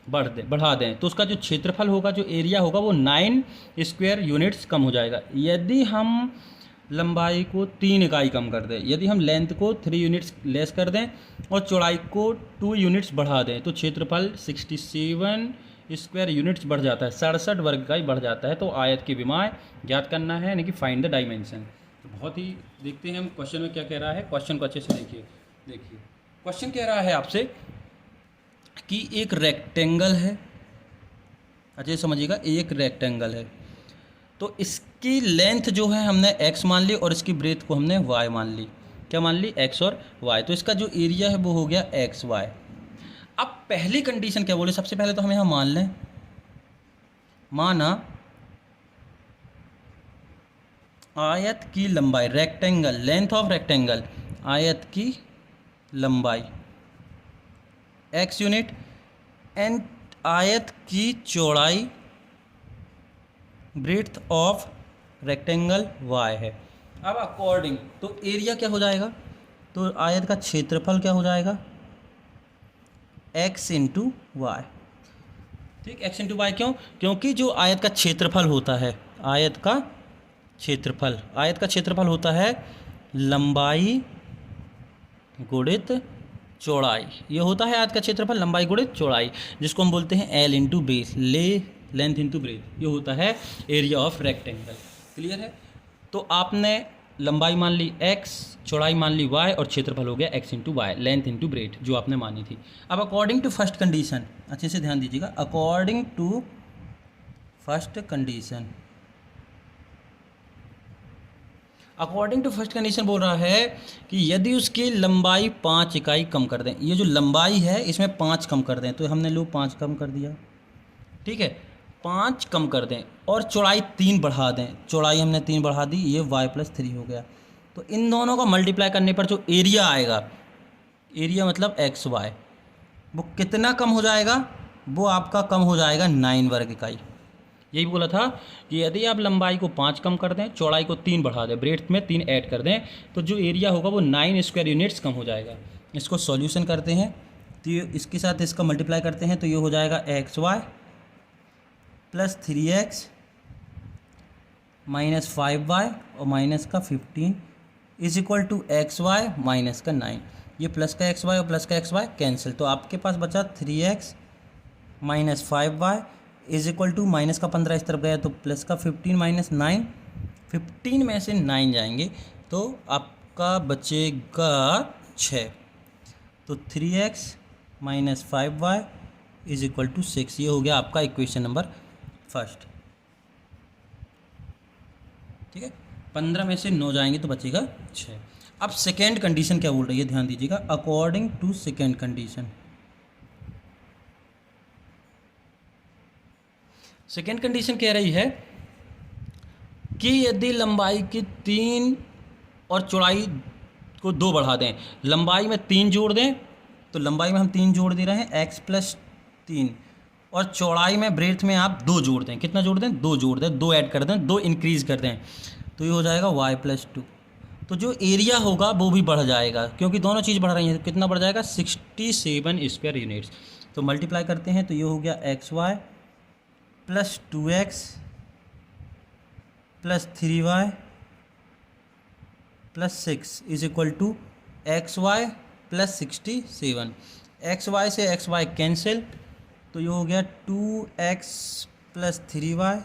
बढ़ा दें, तो उसका जो क्षेत्रफल होगा, जो एरिया होगा, वो 9 स्क्वायर यूनिट्स कम हो जाएगा। यदि हम लंबाई को 3 इकाई कम कर दें, यदि हम लेंथ को 3 यूनिट्स लेस कर दें और चौड़ाई को 2 यूनिट्स बढ़ा दें, तो क्षेत्रफल 67 स्क्वायर यूनिट्स बढ़ जाता है, 67 वर्ग इकाई बढ़ जाता है। तो आयत की विमाएँ ज्ञात करना है, यानी कि फाइंड द डायमेंशन। तो बहुत ही देखते हैं हम क्वेश्चन में क्या कह रहा है। क्वेश्चन को अच्छे से देखिए। क्वेश्चन कह रहा है आपसे कि एक रेक्टेंगल है, अच्छे से समझिएगा, एक रेक्टेंगल है, तो इसकी लेंथ जो है हमने x मान ली और इसकी ब्रेथ को हमने y मान ली। क्या मान ली? x और y। तो इसका जो एरिया है वो हो गया एक्स वाई। अब पहली कंडीशन क्या बोले, सबसे पहले तो हम यहाँ मान लें, माना आयत की लंबाई, रेक्टेंगल, लेंथ ऑफ रेक्टेंगल, आयत की लंबाई x यूनिट एंड आयत की चौड़ाई ब्रेड्थ ऑफ रेक्टेंगल y है। अब अकॉर्डिंग तो एरिया क्या हो जाएगा, तो आयत का क्षेत्रफल क्या हो जाएगा, x इंटू वाई। ठीक, x इंटू वाई। क्यों? क्योंकि जो आयत का क्षेत्रफल होता है, आयत का क्षेत्रफल होता है लंबाई गुणित चौड़ाई। ये होता है आयत का क्षेत्रफल लंबाई गुणित चौड़ाई, जिसको हम बोलते हैं L into base, length into breath. ये होता है एरिया ऑफ रेक्टेंगल। क्लियर है? तो आपने लंबाई मान ली x, चौड़ाई मान ली y और क्षेत्रफल हो गया x into y, length into breadth जो आपने मानी थी। अब अकॉर्डिंग टू फर्स्ट कंडीशन, अच्छे से ध्यान दीजिएगा, अकॉर्डिंग टू फर्स्ट कंडीशन, बोल रहा है कि यदि उसकी लंबाई 5 इकाई कम कर दें, ये जो लंबाई है इसमें 5 कम कर दें, तो हमने लो 5 कम कर दिया, ठीक है, 5 कम कर दें और चौड़ाई 3 बढ़ा दें, चौड़ाई हमने 3 बढ़ा दी, ये y+3 हो गया। तो इन दोनों का मल्टीप्लाई करने पर जो एरिया आएगा, एरिया मतलब एक्स वाई, वो कितना कम हो जाएगा, वो आपका कम हो जाएगा 9 वर्ग इकाई। यही बोला था कि यदि आप लंबाई को 5 कम कर दें, चौड़ाई को 3 बढ़ा दें, ब्रेड्थ में 3 ऐड कर दें, तो जो एरिया होगा वो 9 स्क्वायर यूनिट्स कम हो जाएगा। इसको सॉल्यूशन करते हैं तो ये इसके साथ इसका मल्टीप्लाई करते हैं, तो ये हो जाएगा x Y plus 3x minus 5y और माइनस का 15 is equal to x y minus का 9। ये प्लस का एक्स वाई और प्लस का एक्स वाई कैंसिल, तो आपके पास बचा 3x minus 5y is equal to minus का 15 इस तरफ गया तो प्लस का 15 माइनस 9, 15 में से 9 जाएंगे तो आपका बचेगा 6। तो 3x minus 5y is equal to 6। ये हो गया आपका इक्वेशन नंबर फर्स्ट। ठीक है, 15 में से 9 जाएंगे तो बचेगा 6। अब सेकेंड कंडीशन क्या बोल रही है, ध्यान दीजिएगा, according to second condition. Second condition कह रही है कि यदि लंबाई की 3 और चौड़ाई को 2 बढ़ा दें, लंबाई में 3 जोड़ दें, तो लंबाई में हम 3 जोड़ दे रहे हैं x+3, और चौड़ाई में ब्रेथ में आप 2 जोड़ दें, कितना जोड़ दें, 2 जोड़ दें, 2 ऐड कर दें, 2 इंक्रीज़ कर दें, तो ये हो जाएगा y+2। तो जो एरिया होगा वो भी बढ़ जाएगा, क्योंकि दोनों चीज़ बढ़ रही हैं, कितना बढ़ जाएगा, 67 स्क्वायर यूनिट्स। तो मल्टीप्लाई करते हैं तो ये हो गया xy plus 2x plus 3y plus 6 is equal to xy plus 67। xy से xy कैंसिल, तो ये हो गया 2x plus 3y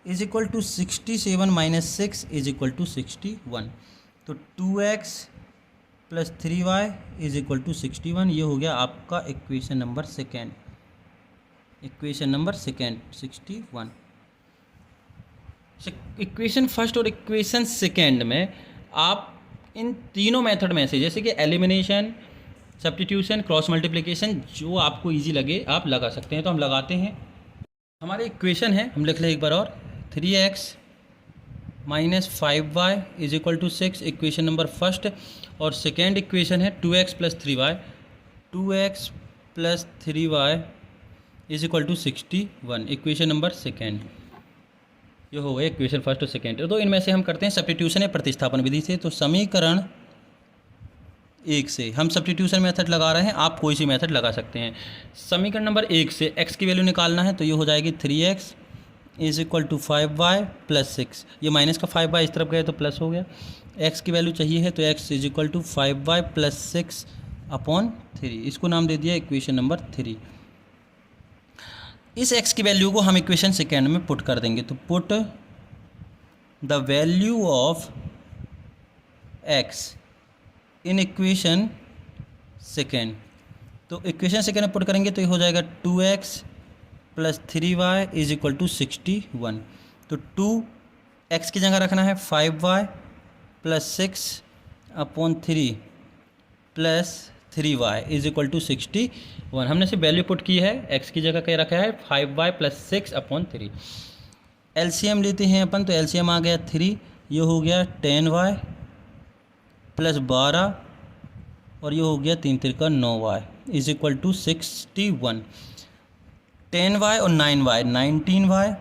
is equal to 67 minus 6 is equal to 61। तो 2x plus 3y is equal to 61। ये हो गया आपका equation number second, equation number second 61। Equation first और इक्वेशन सेकेंड में आप इन तीनों मेथड में से, जैसे कि एलिमिनेशन, सब्स्टिट्यूशन, क्रॉस मल्टीप्लिकेशन, जो आपको इजी लगे आप लगा सकते हैं। तो हम लगाते हैं। हमारी इक्वेशन है, हम लिख लें एक बार और, 3x minus 5y is equal to 6, equation number first. और सेकेंड इक्वेशन है 2x plus 3y, 2x plus 3y is equal to 61, equation number second. ये हो गया इक्वेशन फर्स्ट और सेकेंड। तो इनमें से हम करते हैं सब्स्टिट्यूशन या प्रतिस्थापन विधि से। तो समीकरण 1 से हम सब्स्टिट्यूशन मेथड लगा रहे हैं, आप कोई सी मेथड लगा सकते हैं। समीकरण नंबर 1 से x की वैल्यू निकालना है, तो ये हो जाएगी 3x is equal to 5y plus 6। ये माइनस का 5y इस तरफ गए तो प्लस हो गया। x की वैल्यू चाहिए है, तो x is equal to 5y plus 6 upon 3, इसको नाम दे दिया इक्वेशन नंबर 3। इस x की वैल्यू को हम इक्वेशन सेकेंड में पुट कर देंगे। तो put the value of x in equation second. तो इक्वेशन सेकेंड में पुट करेंगे तो ये हो जाएगा 2x plus 3y is equal to 61। तो 2x की जगह रखना है 5y plus 6 upon 3 plus 3y is equal to 61। हमने सिर्फ वैल्यू पुट की है, x की जगह क्या रखा है 5y प्लस 6 अपॉन 3। एलसीएम लेते हैं अपन, तो एलसीएम आ गया 3, ये हो गया 10y प्लस 12 और ये हो गया 3 3 9y is equal to 61। 10y और 9y 19y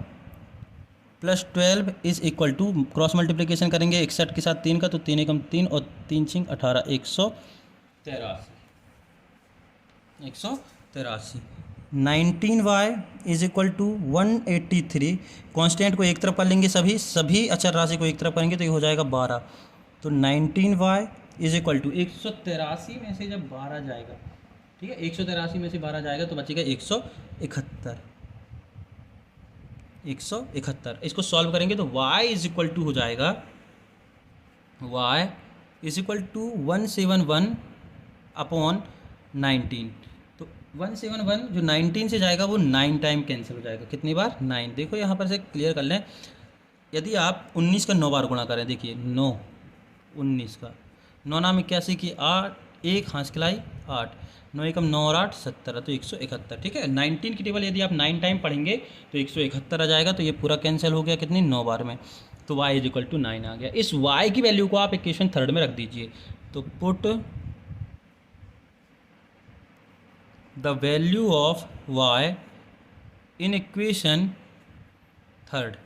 plus 12 is equal to, cross multiplication करेंगे 61 के साथ 3 का, तो 3 एकम 3 और 3 6 18, 183। 19y is equal to 183। Constant को एक तरफ कर लेंगे, सभी अचर राशि को एक तरफ करेंगे तो ये हो जाएगा 12। तो 19y इज इक्वल टू 183 में से जब 12 जाएगा, ठीक है, 183 में से 12 जाएगा तो बचेगा 171। इसको सॉल्व करेंगे तो y इज इक्वल टू हो जाएगा, y is equal to 171 upon 19। तो 171 जो 19 से जाएगा वो 9 टाइम कैंसिल हो जाएगा। कितनी बार? 9। देखो यहाँ पर से क्लियर कर लें, यदि आप 19 का 9 बार गुणा करें, देखिए 9 19 का 9 नाम 81 की 8, 1 हाथ खिलाई 8, 9 एकम 9 और 8 17, तो 171। ठीक है, 19 की टेबल यदि आप 9 टाइम पढ़ेंगे तो 171 आ जाएगा। तो ये पूरा कैंसिल हो गया कितनी? 9 बार में। तो y इज इक्वल टू 9 आ गया। इस y की वैल्यू को आप इक्वेशन थर्ड में रख दीजिए। तो put the value of y in equation third.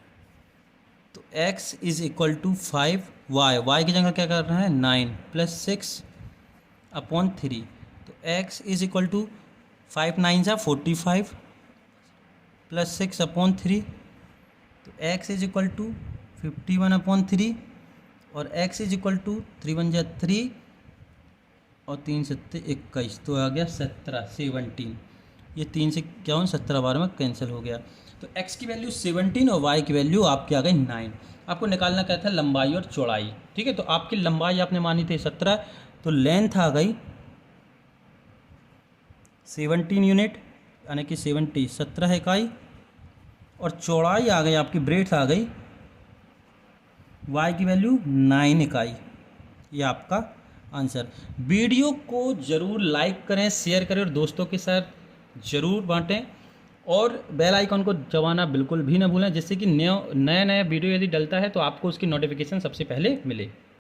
तो x is equal to 5y की जगह क्या करना है 9 प्लस 6 अपॉन 3। तो x इज इक्वल टू 5 9 जा 45 प्लस 6 अपॉन 3। तो x is equal to 51 upon 3 और x इज इक्वल टू 3 1 जा 3 और 3 7 21, तो आ गया 17। ये 3 से क्या हो 17 बार में कैंसिल हो गया। तो x की वैल्यू 17 और y की वैल्यू आपकी आ गई 9। आपको निकालना क्या था? लंबाई और चौड़ाई। ठीक है, तो आपकी लंबाई आपने मानी थी 17, तो लेंथ आ गई 17 यूनिट यानी कि 17 इकाई, और चौड़ाई आ गई आपकी, ब्रेड्थ आ गई y की वैल्यू 9 इकाई। ये आपका आंसर। वीडियो को ज़रूर लाइक करें, शेयर करें और दोस्तों के साथ ज़रूर बांटें, और बेल आइकन को दबाना बिल्कुल भी ना भूलें, जिससे कि नया वीडियो यदि डलता है तो आपको उसकी नोटिफिकेशन सबसे पहले मिले।